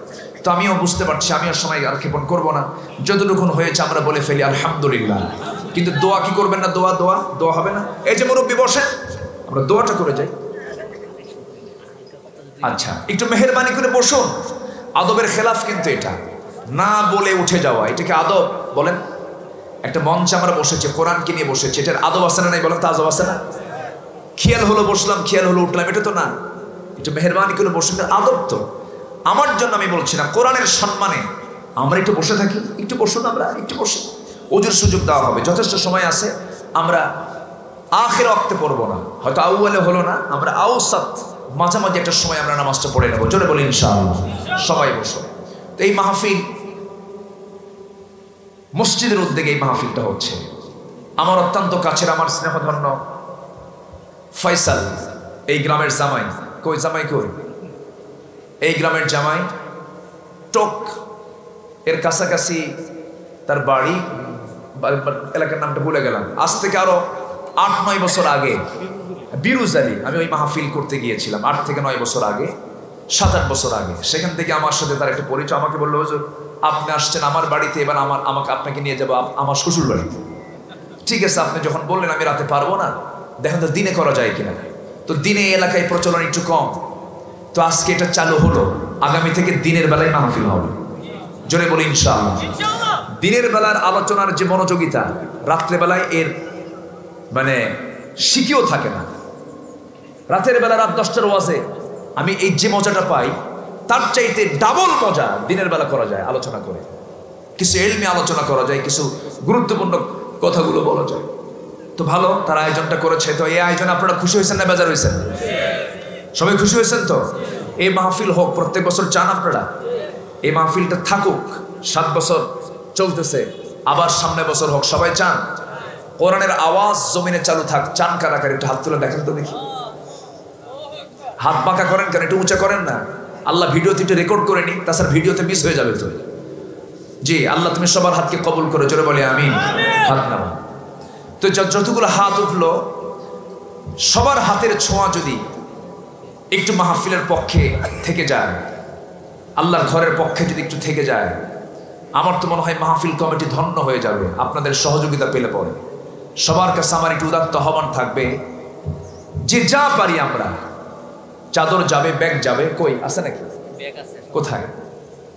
তো আমিও বুঝতে পারছি, আমি আর সময় আর ক্ষেপণ করবো না। যতটুকুন হয়েছে আমরা বলে ফেলি আলহামদুলিল্লাহ। কিন্তু দোয়া কি করবেন না? দোয়া হবে না? এই যে মুরব্বী বসেন, আমরা দোয়াটা করে যাই। আচ্ছা, একটু মেহেরবানি করে বসুন। আদবের খেলাফ কিন্তু এটা, না বলে উঠে যাওয়া। এটাকে আদব বলেন? একটা মঞ্চে আমরা বসেছি, কোরআনকে নিয়ে বসেছি, এটার আদব আছে না নাই বলেন? তা আদব আছে না? খেয়াল হলো বসলাম, খেয়াল হলো উঠলাম, এটা তো না। একটু মেহেরবানি করে বসুন, আদব তো। আমার জন্য আমি বলছি না, কোরআনের সম্মানে আমরা একটু বসে থাকি। একটু বসুন, আমরা একটু বসুন। ওজুর সুযোগ দেওয়া হবে, যথেষ্ট সময় আছে। আমরা আখির ওয়াক্তে পড়বো না, হয়তো আউয়ালে হলো না, আমরা আওসাত মাঝামাঝি একটা সময় আমরা নামাজটা পড়ে নেবো। জোরে বলি ইনশাআল্লাহ। সবাই বসো। এই মাহফিল মসজিদের উদ্যোগে এই মাহফিলটা হচ্ছে। আমার অত্যন্ত কাছের, আমার স্নেহধন্য ফয়সাল, এই গ্রামের জামাই। কই জামাই কই? এই গ্রামের জামাই টক এর কাছাকাছি তার বাড়ি, এলাকার নামটা ভুলে গেলাম। আজ থেকে আরো 8-9 বছর আগে বিরুজ আলী, আমি ওই মাহফিল করতে গিয়েছিলাম 8 থেকে 9 বছর আগে, 7-8 বছর আগে। সেখান থেকে আমার সাথে তার একটা পরিচয়। আমাকে বললো, হুজুর আপনি আসছেন আমার বাড়িতে, এবার আমাকে আপনাকে নিয়ে যাবো আমার শ্বশুর বাড়িতে। ঠিক আছে, আপনি যখন বললেন আমি রাতে পারবো না, দেখেন তো দিনে করা যায় কিনা। তো দিনে এলাকায় প্রচলন একটু কম, তো আজকে এটা চালু হলো। আগামী থেকে দিনের বেলায় মাহফিল হবে। জোরে বলি ইনশাআল্লাহ। দিনের বেলার আলোচনার যে মনোযোগিতা, রাত্রে বেলায় এর মানে শিখিও থাকে না। রাতের বেলা রাত 10টার ওয়াজে আমি এই যে মজাটা পাই, তার চাইতে ডাবল মজা দিনের বেলা করা যায়। আলোচনা করে কিছু ইলমি আলোচনা করা যায়, কিছু গুরুত্বপূর্ণ কথাগুলো বলা যায়। তো ভালো, তারা আয়োজনটা করেছে। তো এই আয়োজন আপনারা খুশি হয়েছেন না বেজার হয়েছেন? সবাই খুশি হয়েছেন তো? এই মাহফিল হোক, প্রত্যেক বছর চান আপনারা এই মাহফিলটা থাকুক। 7 বছর চলতেছে, আবার সামনে বছর হোক, সবাই চান? কোরআনের আওয়াজ জমিনে চালু থাক, চান কারা কারা? একটু হাত তুলে দেখেন তো দেখি। হাত বাঁকা করেন কেন? একটু উঁচা করেন না। আল্লাহ ভিডিওতে একটু রেকর্ড করে নি, তাছাড়া ভিডিওতে মিস হয়ে যাবে। তো জি আল্লাহ তুমি সবার হাতকে কবুল করে, জোরে বলে আমিন। হাত নামা। তো যতগুলো হাত উঠলো সবার হাতের ছোঁয়া যদি একটু মাহফিলের পক্ষে থেকে যায়, আল্লাহর ঘরের পক্ষে যদি একটু থেকে যায়, আমার তো মনে হয় মাহফিল কমিটি ধন্য হয়ে যাবে আপনাদের সহযোগিতা পেলে পরে। সবার কাছে আমার একটু উদাত্ত আহ্বান থাকবে যে যা পারি আমরা, চাদর যাবে, ব্যাগ যাবে, কই আছে নাকি? কোথায়?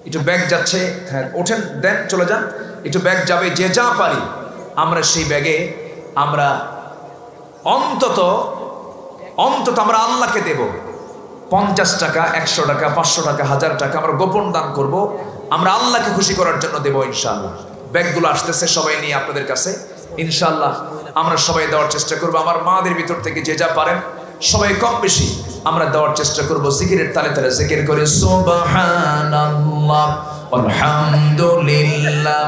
একটু ব্যাগ যাচ্ছে, হ্যাঁ ওঠেন, দেন, চলে যান। একটু ব্যাগ যাবে, যে যা পারি আমরা সেই ব্যাগে আমরা অন্তত আমরা আল্লাহকে দেব 50 টাকা, 100 টাকা, 500 টাকা, 1000 টাকা আমরা গোপন দান করব, আমরা আল্লাহকে খুশি করার জন্য দেব ইনশাআল্লাহ। ব্যাগগুলো আসতেছে সবাই নিয়ে আপনাদের কাছে ইনশাআল্লাহ আমরা সবাই দেওয়ার চেষ্টা করব। আমার মাদের ভিতর থেকে যে যা পারেন সবাই কম বেশি আমরা দেওয়ার চেষ্টা করব। জিকিরের তালে তালে জিকির করে সুবহানাল্লাহ আলহামদুলিল্লাহ।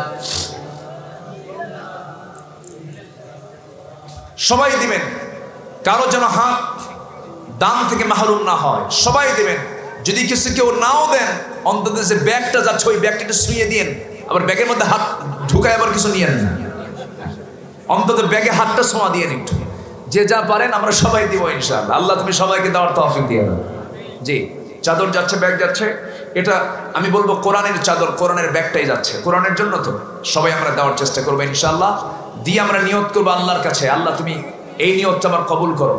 সবাই দিবেন, কারো যেন হাত দান থেকে মাহরুম না হয়, সবাই দিবেন। যদি কিছু কেউ নাও দেন, অন্তত যে ব্যাগটা যাচ্ছে ওই ব্যাগটা একটু শুয়ে দিন, আবার ব্যাগের মধ্যে হাত ঢুকায় আবার কিছু নিয়েন না, অন্তত ব্যাগে হাতটা ছোঁয়া দিয়ে একটু। যে যা পারেন আমরা সবাই দিব ইনশাআল্লাহ। আল্লাহ তুমি সবাইকে দেওয়ার তৌফিক দিয়ে দাও। জি চাদর যাচ্ছে, ব্যাগ যাচ্ছে, এটা আমি বলবো কোরআনের চাদর, কোরআনের ব্যাগটাই যাচ্ছে কোরআনের জন্য। তো সবাই আমরা দেওয়ার চেষ্টা করবো ইনশাআল্লাহ। দিয়ে আমরা নিয়ত করবো আল্লাহর কাছে, আল্লাহ তুমি এই নিয়তটা আমার কবুল করো।